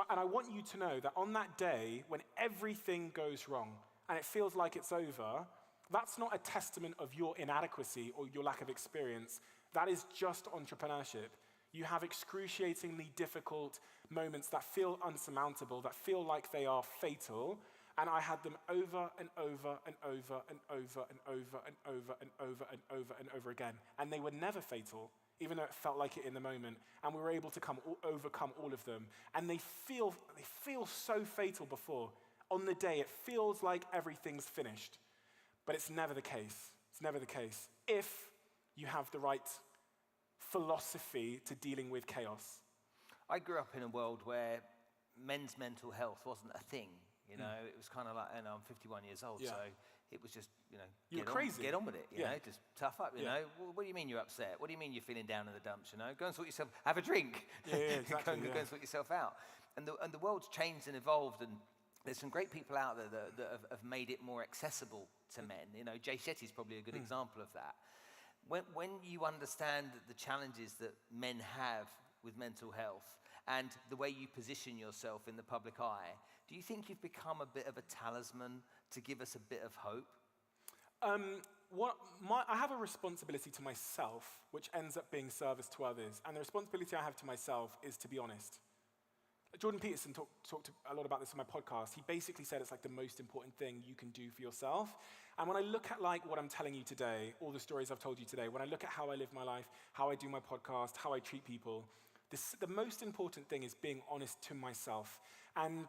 And I want you to know that on that day, when everything goes wrong and it feels like it's over, That's not a testament of your inadequacy or your lack of experience. That is just entrepreneurship. You have excruciatingly difficult moments that feel unsurmountable, that feel like they are fatal, and I had them over and over and over and over and over and over and over and over and over again. And they were never fatal, even though it felt like it in the moment. And we were able to overcome all of them. And they feel so fatal before. On the day, it feels like everything's finished. But it's never the case. It's never the case. If you have the right philosophy to dealing with chaos. I grew up in a world where men's mental health wasn't a thing. You know, it was kind of like, I'm 51 years old, so it was just, You're crazy. Get on with it, you know, just tough up, you know. What do you mean you're upset? What do you mean you're feeling down in the dumps, you know? Go and sort yourself, have a drink. Exactly. Go and sort yourself out. And the world's changed and evolved, and there's some great people out there that have made it more accessible to men. You know, Jay Shetty's probably a good example of that. When you understand the challenges that men have with mental health and the way you position yourself in the public eye, do you think you've become a bit of a talisman to give us a bit of hope? I have a responsibility to myself, which ends up being service to others. And the responsibility I have to myself is to be honest. Jordan Peterson talked a lot about this on my podcast. He basically said it's like the most important thing you can do for yourself. And when I look at like what I'm telling you today, all the stories I've told you today, when I look at how I live my life, how I do my podcast, how I treat people, the most important thing is being honest to myself. And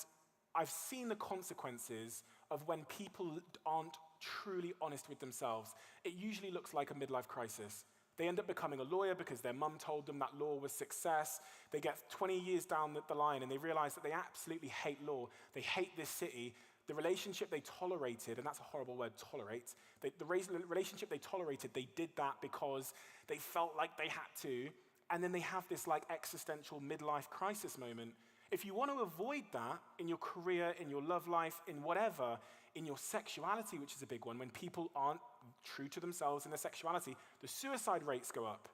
I've seen the consequences of when people aren't truly honest with themselves. It usually looks like a midlife crisis. They end up becoming a lawyer because their mum told them that law was success. They get 20 years down the line and they realize that they absolutely hate law. They hate this city. The relationship they tolerated, and that's a horrible word, tolerate, the relationship they tolerated, they did that because they felt like they had to, and then they have this like existential midlife crisis moment. If you want to avoid that in your career, in your love life, in whatever, in your sexuality, which is a big one, when people aren't true to themselves in their sexuality, the suicide rates go up.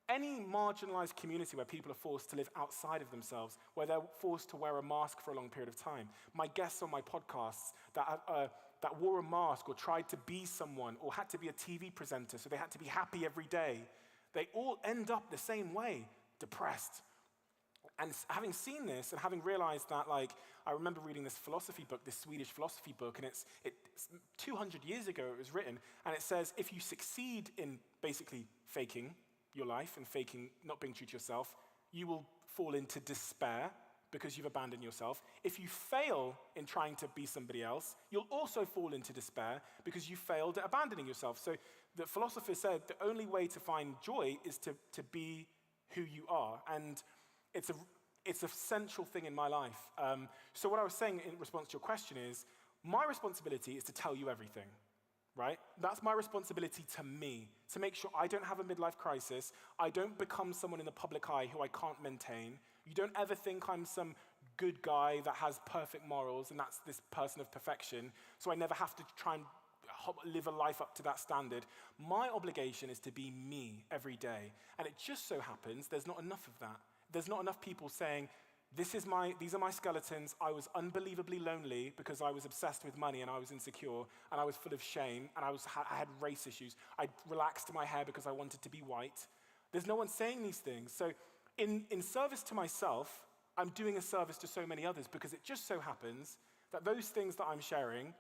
Any marginalized community where people are forced to live outside of themselves, where they're forced to wear a mask for a long period of time. My guests on my podcasts that wore a mask or tried to be someone or had to be a TV presenter, so they had to be happy every day, they all end up the same way, depressed. And having seen this and having realized that, like, I remember reading this philosophy book, this Swedish philosophy book, and it's 200 years ago it was written, and it says if you succeed in basically faking your life and faking not being true to yourself, you will fall into despair because you've abandoned yourself. If you fail in trying to be somebody else, you'll also fall into despair because you failed at abandoning yourself. So the philosopher said the only way to find joy is to be who you are. And it's a central thing in my life. So what I was saying in response to your question is, my responsibility is to tell you everything, right? That's my responsibility to me, to make sure I don't have a midlife crisis, I don't become someone in the public eye who I can't maintain. You don't ever think I'm some good guy that has perfect morals and that's this person of perfection, so I never have to try and live a life up to that standard. My obligation is to be me every day. And it just so happens there's not enough of that. There's not enough people saying, these are my skeletons. I was unbelievably lonely because I was obsessed with money and I was insecure and I was full of shame and I had race issues. I relaxed my hair because I wanted to be white. There's no one saying these things. So in service to myself, I'm doing a service to so many others because it just so happens that those things that I'm sharing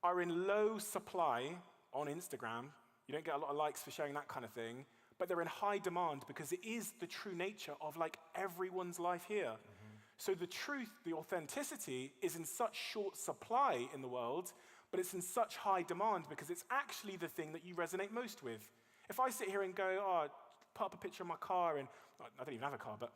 are in low supply on Instagram. You don't get a lot of likes for sharing that kind of thing. But they're in high demand because it is the true nature of like everyone's life here. Mm-hmm. So the truth, the authenticity is in such short supply in the world, but it's in such high demand because it's actually the thing that you resonate most with. If I sit here and go, put up a picture of my car, and I don't even have a car, but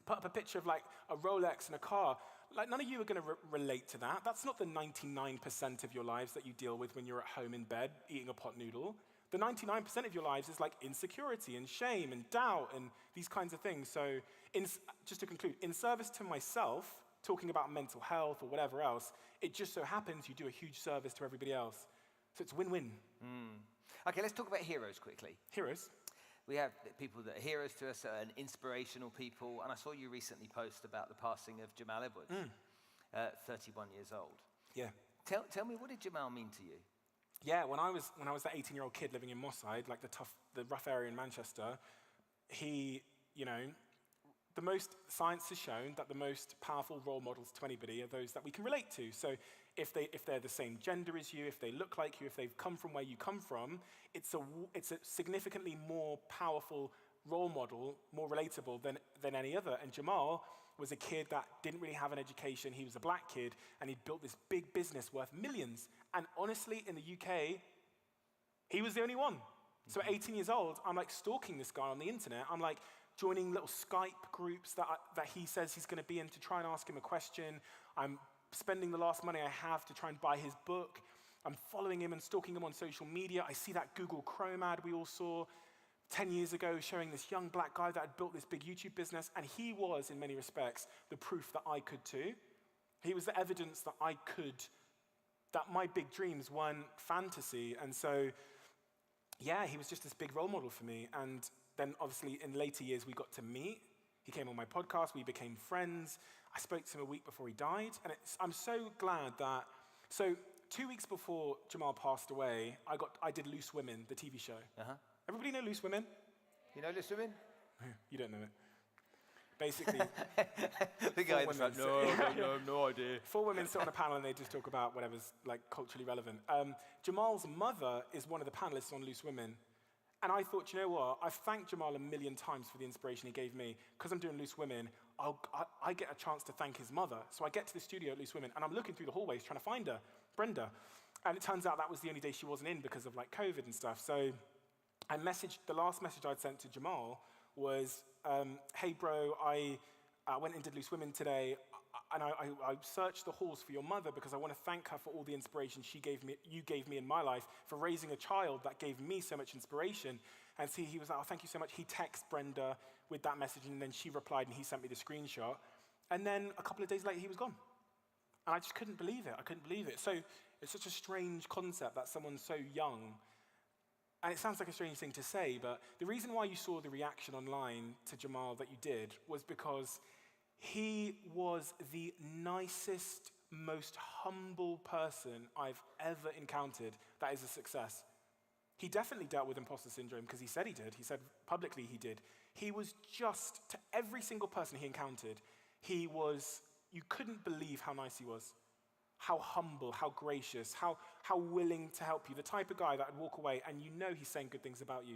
put up a picture of like a Rolex and a car, like none of you are going to relate to that. That's not the 99% of your lives that you deal with when you're at home in bed eating a pot noodle. The 99% of your lives is like insecurity and shame and doubt and these kinds of things. So just to conclude, in service to myself, talking about mental health or whatever else, it just so happens you do a huge service to everybody else. So it's win-win. Okay, let's talk about heroes quickly. Heroes? We have people that are heroes to us and inspirational people. And I saw you recently post about the passing of Jamal Edwards, 31 years old. Yeah. Tell me, what did Jamal mean to you? yeah, when I was that 18-year-old kid living in Moss Side, like the rough area in Manchester, science has shown that the most powerful role models to anybody are those that we can relate to. So if they're the same gender as you, if they look like you, if they've come from where you come from, it's a significantly more powerful role model, more relatable than any other. And Jamal was a kid that didn't really have an education. He was a black kid, and he'd built this big business worth millions. And honestly, in the UK, he was the only one. So at 18 years old, I'm like stalking this guy on the internet. I'm like joining little Skype groups that he says he's going to be in to try and ask him a question. I'm spending the last money I have to try and buy his book. I'm following him and stalking him on social media. I see that Google Chrome ad we all saw 10 years ago showing this young black guy that had built this big YouTube business. And he was, in many respects, the proof that I could too. He was the evidence that that my big dreams weren't fantasy. And so, yeah, he was just this big role model for me. And then obviously in later years we got to meet. He came on my podcast, we became friends. I spoke to him a week before he died. And I'm so glad that, so 2 weeks before Jamal passed away, I did Loose Women, the TV show. Uh-huh. Everybody know Loose Women? You know Loose Women? You don't know it. Basically, The guy in the front, no idea. 4 women sit on a panel and they just talk about whatever's like culturally relevant. Jamal's mother is one of the panelists on Loose Women. And I thought, you know what? I've thanked Jamal a million times for the inspiration he gave me. Because I'm doing Loose Women, I get a chance to thank his mother. So I get to the studio at Loose Women and I'm looking through the hallways trying to find her, Brenda. And it turns out that was the only day she wasn't in because of like COVID and stuff. So the last message I'd sent to Jamal was, hey bro, I went and did Loose Women today, and I searched the halls for your mother because I want to thank her for all the inspiration you gave me in my life, for raising a child that gave me so much inspiration. And see, he was like, oh, thank you so much. He texted Brenda with that message, and then she replied, and he sent me the screenshot. And then a couple of days later, he was gone. And I just couldn't believe it. I couldn't believe it. So it's such a strange concept that someone so young, and it sounds like a strange thing to say, but the reason why you saw the reaction online to Jamal that you did was because he was the nicest, most humble person I've ever encountered that is a success. He definitely dealt with imposter syndrome because he said he did. He said publicly he did. He was just, to every single person he encountered, you couldn't believe how nice he was. How humble, how gracious, how willing to help you. The type of guy that would walk away and you know he's saying good things about you.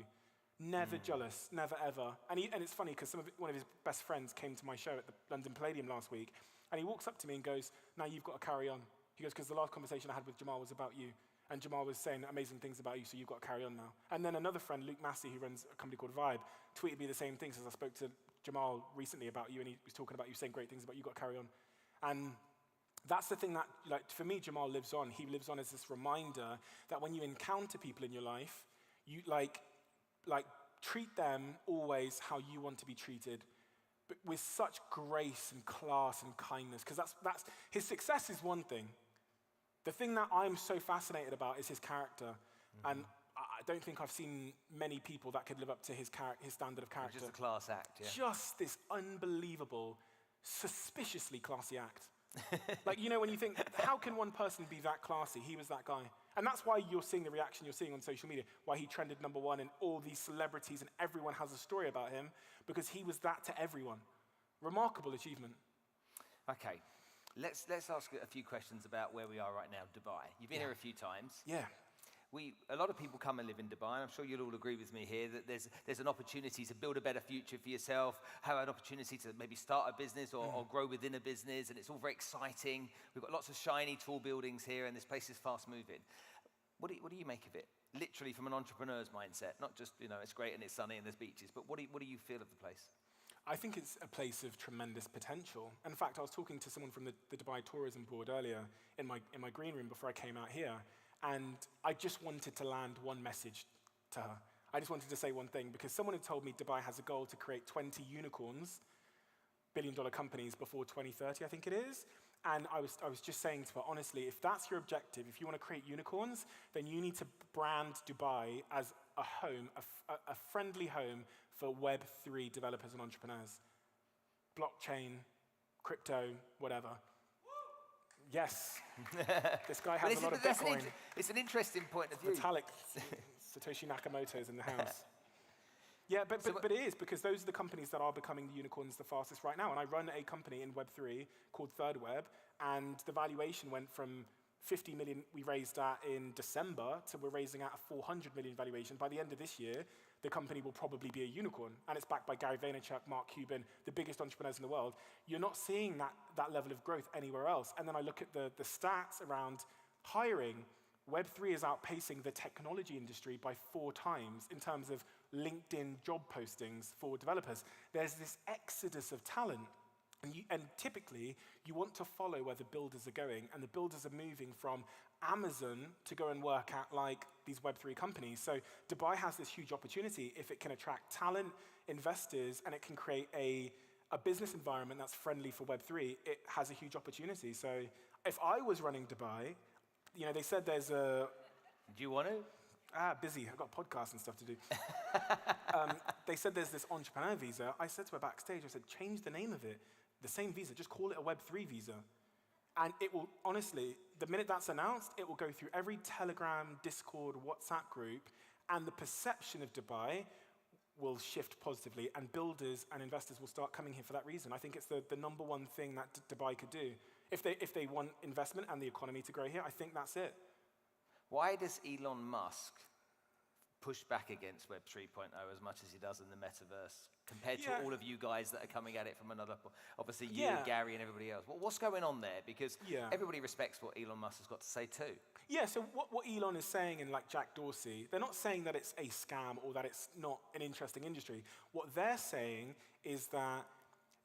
Never jealous, never ever. And it's funny because one of his best friends came to my show at the London Palladium last week, and he walks up to me and goes, now you've got to carry on. He goes, because the last conversation I had with Jamal was about you, and Jamal was saying amazing things about you, so you've got to carry on now. And then another friend, Luke Massey, who runs a company called Vibe, tweeted me the same thing, says I spoke to Jamal recently about you, and he was talking about you, saying great things about you, you've got to carry on. And that's the thing that, like, for me, Jamal lives on. He lives on as this reminder that when you encounter people in your life, you like treat them always how you want to be treated, but with such grace and class and kindness. Because that's his success is one thing. The thing that I'm so fascinated about is his character, and I don't think I've seen many people that could live up to his standard of character. Just a class act, yeah. Just this unbelievable, suspiciously classy act. Like, you know, when you think, how can one person be that classy? He was that guy. And that's why you're seeing the reaction you're seeing on social media, why he trended #1 and all these celebrities and everyone has a story about him, because he was that to everyone. Remarkable achievement. Okay, let's ask a few questions about where we are right now, Dubai. You've been here a few times. Yeah. A lot of people come and live in Dubai, and I'm sure you'll all agree with me here that there's an opportunity to build a better future for yourself, have an opportunity to maybe start a business or grow within a business, and it's all very exciting. We've got lots of shiny, tall buildings here, and this place is fast moving. What do you make of it? Literally from an entrepreneur's mindset, not just, it's great and it's sunny and there's beaches, but what do you feel of the place? I think it's a place of tremendous potential. In fact, I was talking to someone from the Dubai Tourism Board earlier in my green room before I came out here, and I just wanted to land one message to her. I just wanted to say one thing, because someone had told me Dubai has a goal to create 20 unicorns, billion-dollar companies, before 2030, I think it is. And I was just saying to her, honestly, if that's your objective, if you want to create unicorns, then you need to brand Dubai as a home, a friendly home for Web3 developers and entrepreneurs. Blockchain, crypto, whatever. Yes. This guy But has a lot of that's Bitcoin. it's an interesting point of view. Vitalik Satoshi Nakamoto's in the house. Yeah, but it is, because those are the companies that are becoming the unicorns the fastest right now. And I run a company in Web3 called Third Web, and the valuation went from 50 million we raised at in December to we're raising at a 400 million valuation. By the end of this year, the company will probably be a unicorn, and it's backed by Gary Vaynerchuk, Mark Cuban, the biggest entrepreneurs in the world. You're not seeing that level of growth anywhere else. And then I look at the stats around hiring. Web3 is outpacing the technology industry by 4 times in terms of LinkedIn job postings for developers. There's this exodus of talent. And typically, you want to follow where the builders are going, and the builders are moving from Amazon to go and work at like these Web3 companies. So Dubai has this huge opportunity if it can attract talent, investors, and it can create a business environment that's friendly for Web3. It has a huge opportunity. So if I was running Dubai, you know, they said there's a... Do you want to? Busy. I've got podcasts and stuff to do. They said there's this entrepreneur visa. I said to her backstage, I said, change the name of it. The same visa, just call it a Web3 visa. And it will, honestly, the minute that's announced, it will go through every Telegram, Discord, WhatsApp group, and the perception of Dubai will shift positively, and builders and investors will start coming here for that reason. I think it's the number one thing that Dubai could do. If they want investment and the economy to grow here, I think that's it. Why does Elon Musk push back against Web 3.0 as much as he does in the metaverse, compared to all of you guys that are coming at it from another, obviously you, Gary, and everybody else? What's going on there? Because everybody respects what Elon Musk has got to say too. Yeah, so what Elon is saying, and like Jack Dorsey, they're not saying that it's a scam or that it's not an interesting industry. What they're saying is that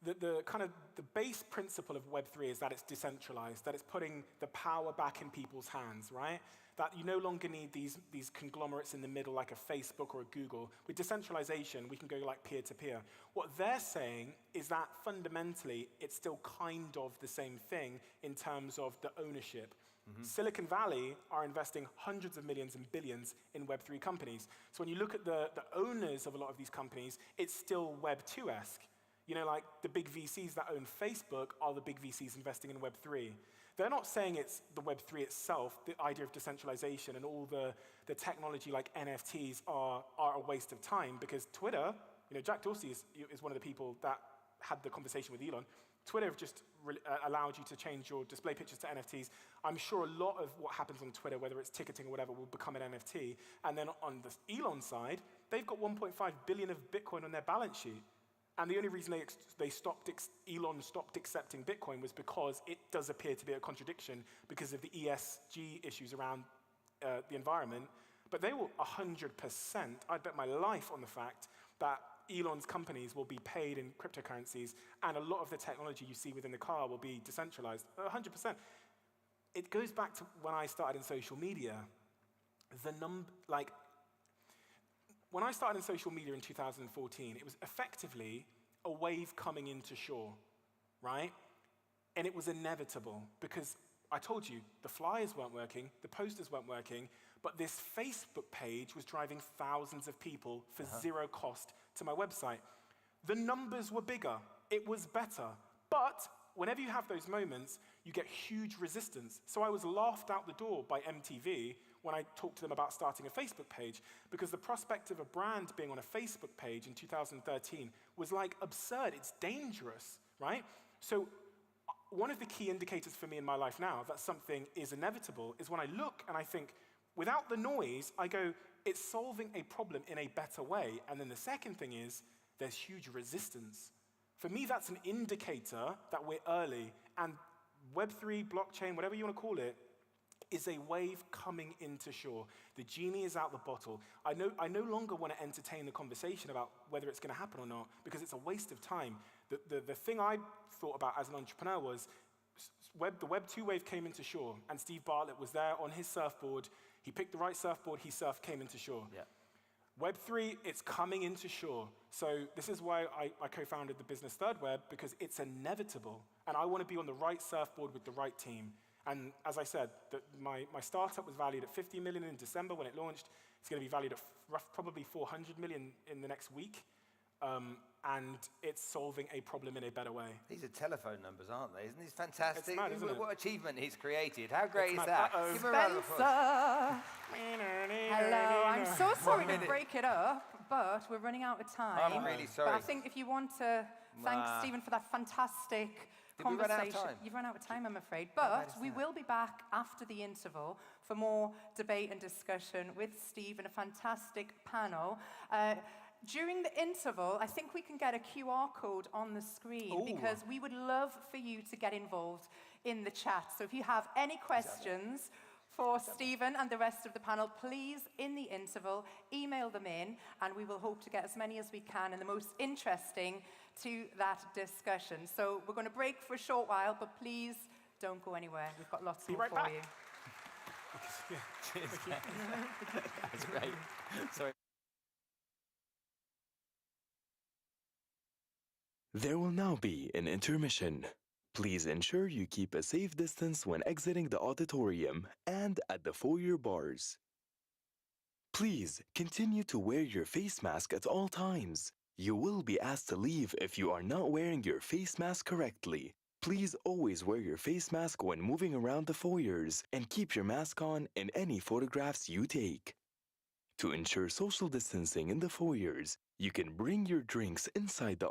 the kind of the base principle of Web3 is that it's decentralized, that it's putting the power back in people's hands, right? That you no longer need these conglomerates in the middle like a Facebook or a Google. With decentralization, we can go like peer-to-peer. What they're saying is that fundamentally, it's still kind of the same thing in terms of the ownership. Silicon Valley are investing hundreds of millions and billions in Web3 companies. So when you look at the owners of a lot of these companies, it's still Web2-esque. You know, like the big VCs that own Facebook are the big VCs investing in Web3. They're not saying it's the Web3 itself, the idea of decentralization and all the technology like NFTs are a waste of time, because Twitter, you know, Jack Dorsey is one of the people that had the conversation with Elon. Twitter have just allowed you to change your display pictures to NFTs. I'm sure a lot of what happens on Twitter, whether it's ticketing or whatever, will become an NFT. And then on the Elon side, they've got 1.5 billion of Bitcoin on their balance sheet. And the only reason Elon stopped accepting Bitcoin was because it does appear to be a contradiction because of the ESG issues around the environment. But they will 100%, I'd bet my life on the fact that Elon's companies will be paid in cryptocurrencies, and a lot of the technology you see within the car will be decentralized, 100%. It goes back to when I started in social media. When I started in social media in 2014, it was effectively a wave coming into shore, right? And it was inevitable because I told you, the flyers weren't working, the posters weren't working, but this Facebook page was driving thousands of people for zero cost to my website. The numbers were bigger, it was better, but whenever you have those moments, you get huge resistance. So I was laughed out the door by MTV when I talked to them about starting a Facebook page, because the prospect of a brand being on a Facebook page in 2013 was like absurd, it's dangerous, right? So one of the key indicators for me in my life now that something is inevitable is when I look and I think, without the noise, I go, it's solving a problem in a better way. And then the second thing is, there's huge resistance. For me, that's an indicator that we're early, and Web3, blockchain, whatever you want to call it, is a wave coming into shore. The genie is out the bottle. I no longer want to entertain the conversation about whether it's going to happen or not, because it's a waste of time. The thing I thought about as an entrepreneur was the Web 2 wave came into shore, and Steve Bartlett was there on his surfboard. He picked the right surfboard, he surfed, came into shore. Yeah. Web 3, it's coming into shore. So this is why I co-founded the business Third Web, because it's inevitable. And I want to be on the right surfboard with the right team. And as I said, my startup was valued at 50 million in December when it launched. It's going to be valued at probably 400 million in the next week. and it's solving a problem in a better way. These are telephone numbers, aren't they? Isn't this fantastic? It's mad, isn't it? What achievement he's created. How great It's is mad. that? Uh-oh. Give him a round of applause. Spencer! Hello, I'm so sorry to minute. break it up, but we're running out of time. I'm really But I sorry. think if you want to thank Stephen for that fantastic Did we run out of conversation. time? You've run out of time, I'm afraid. bad But is we that? will be back after the interval for more debate and discussion with Steve and a fantastic panel. During the interval, I think we can get a QR code on the screen because we would love for you to get involved in the chat. So if you have any questions for Stephen and the rest of the panel, please, in the interval, email them in, and we will hope to get as many as we can and the most interesting to that discussion. So we're going to break for a short while, but please don't go anywhere. We've got lots more right for back. you. That's great. Sorry. There will now be an intermission. Please ensure you keep a safe distance when exiting the auditorium and at the foyer bars. Please continue to wear your face mask at all times. You will be asked to leave if you are not wearing your face mask correctly. Please always wear your face mask when moving around the foyers and keep your mask on in any photographs you take. To ensure social distancing in the foyers, you can bring your drinks inside the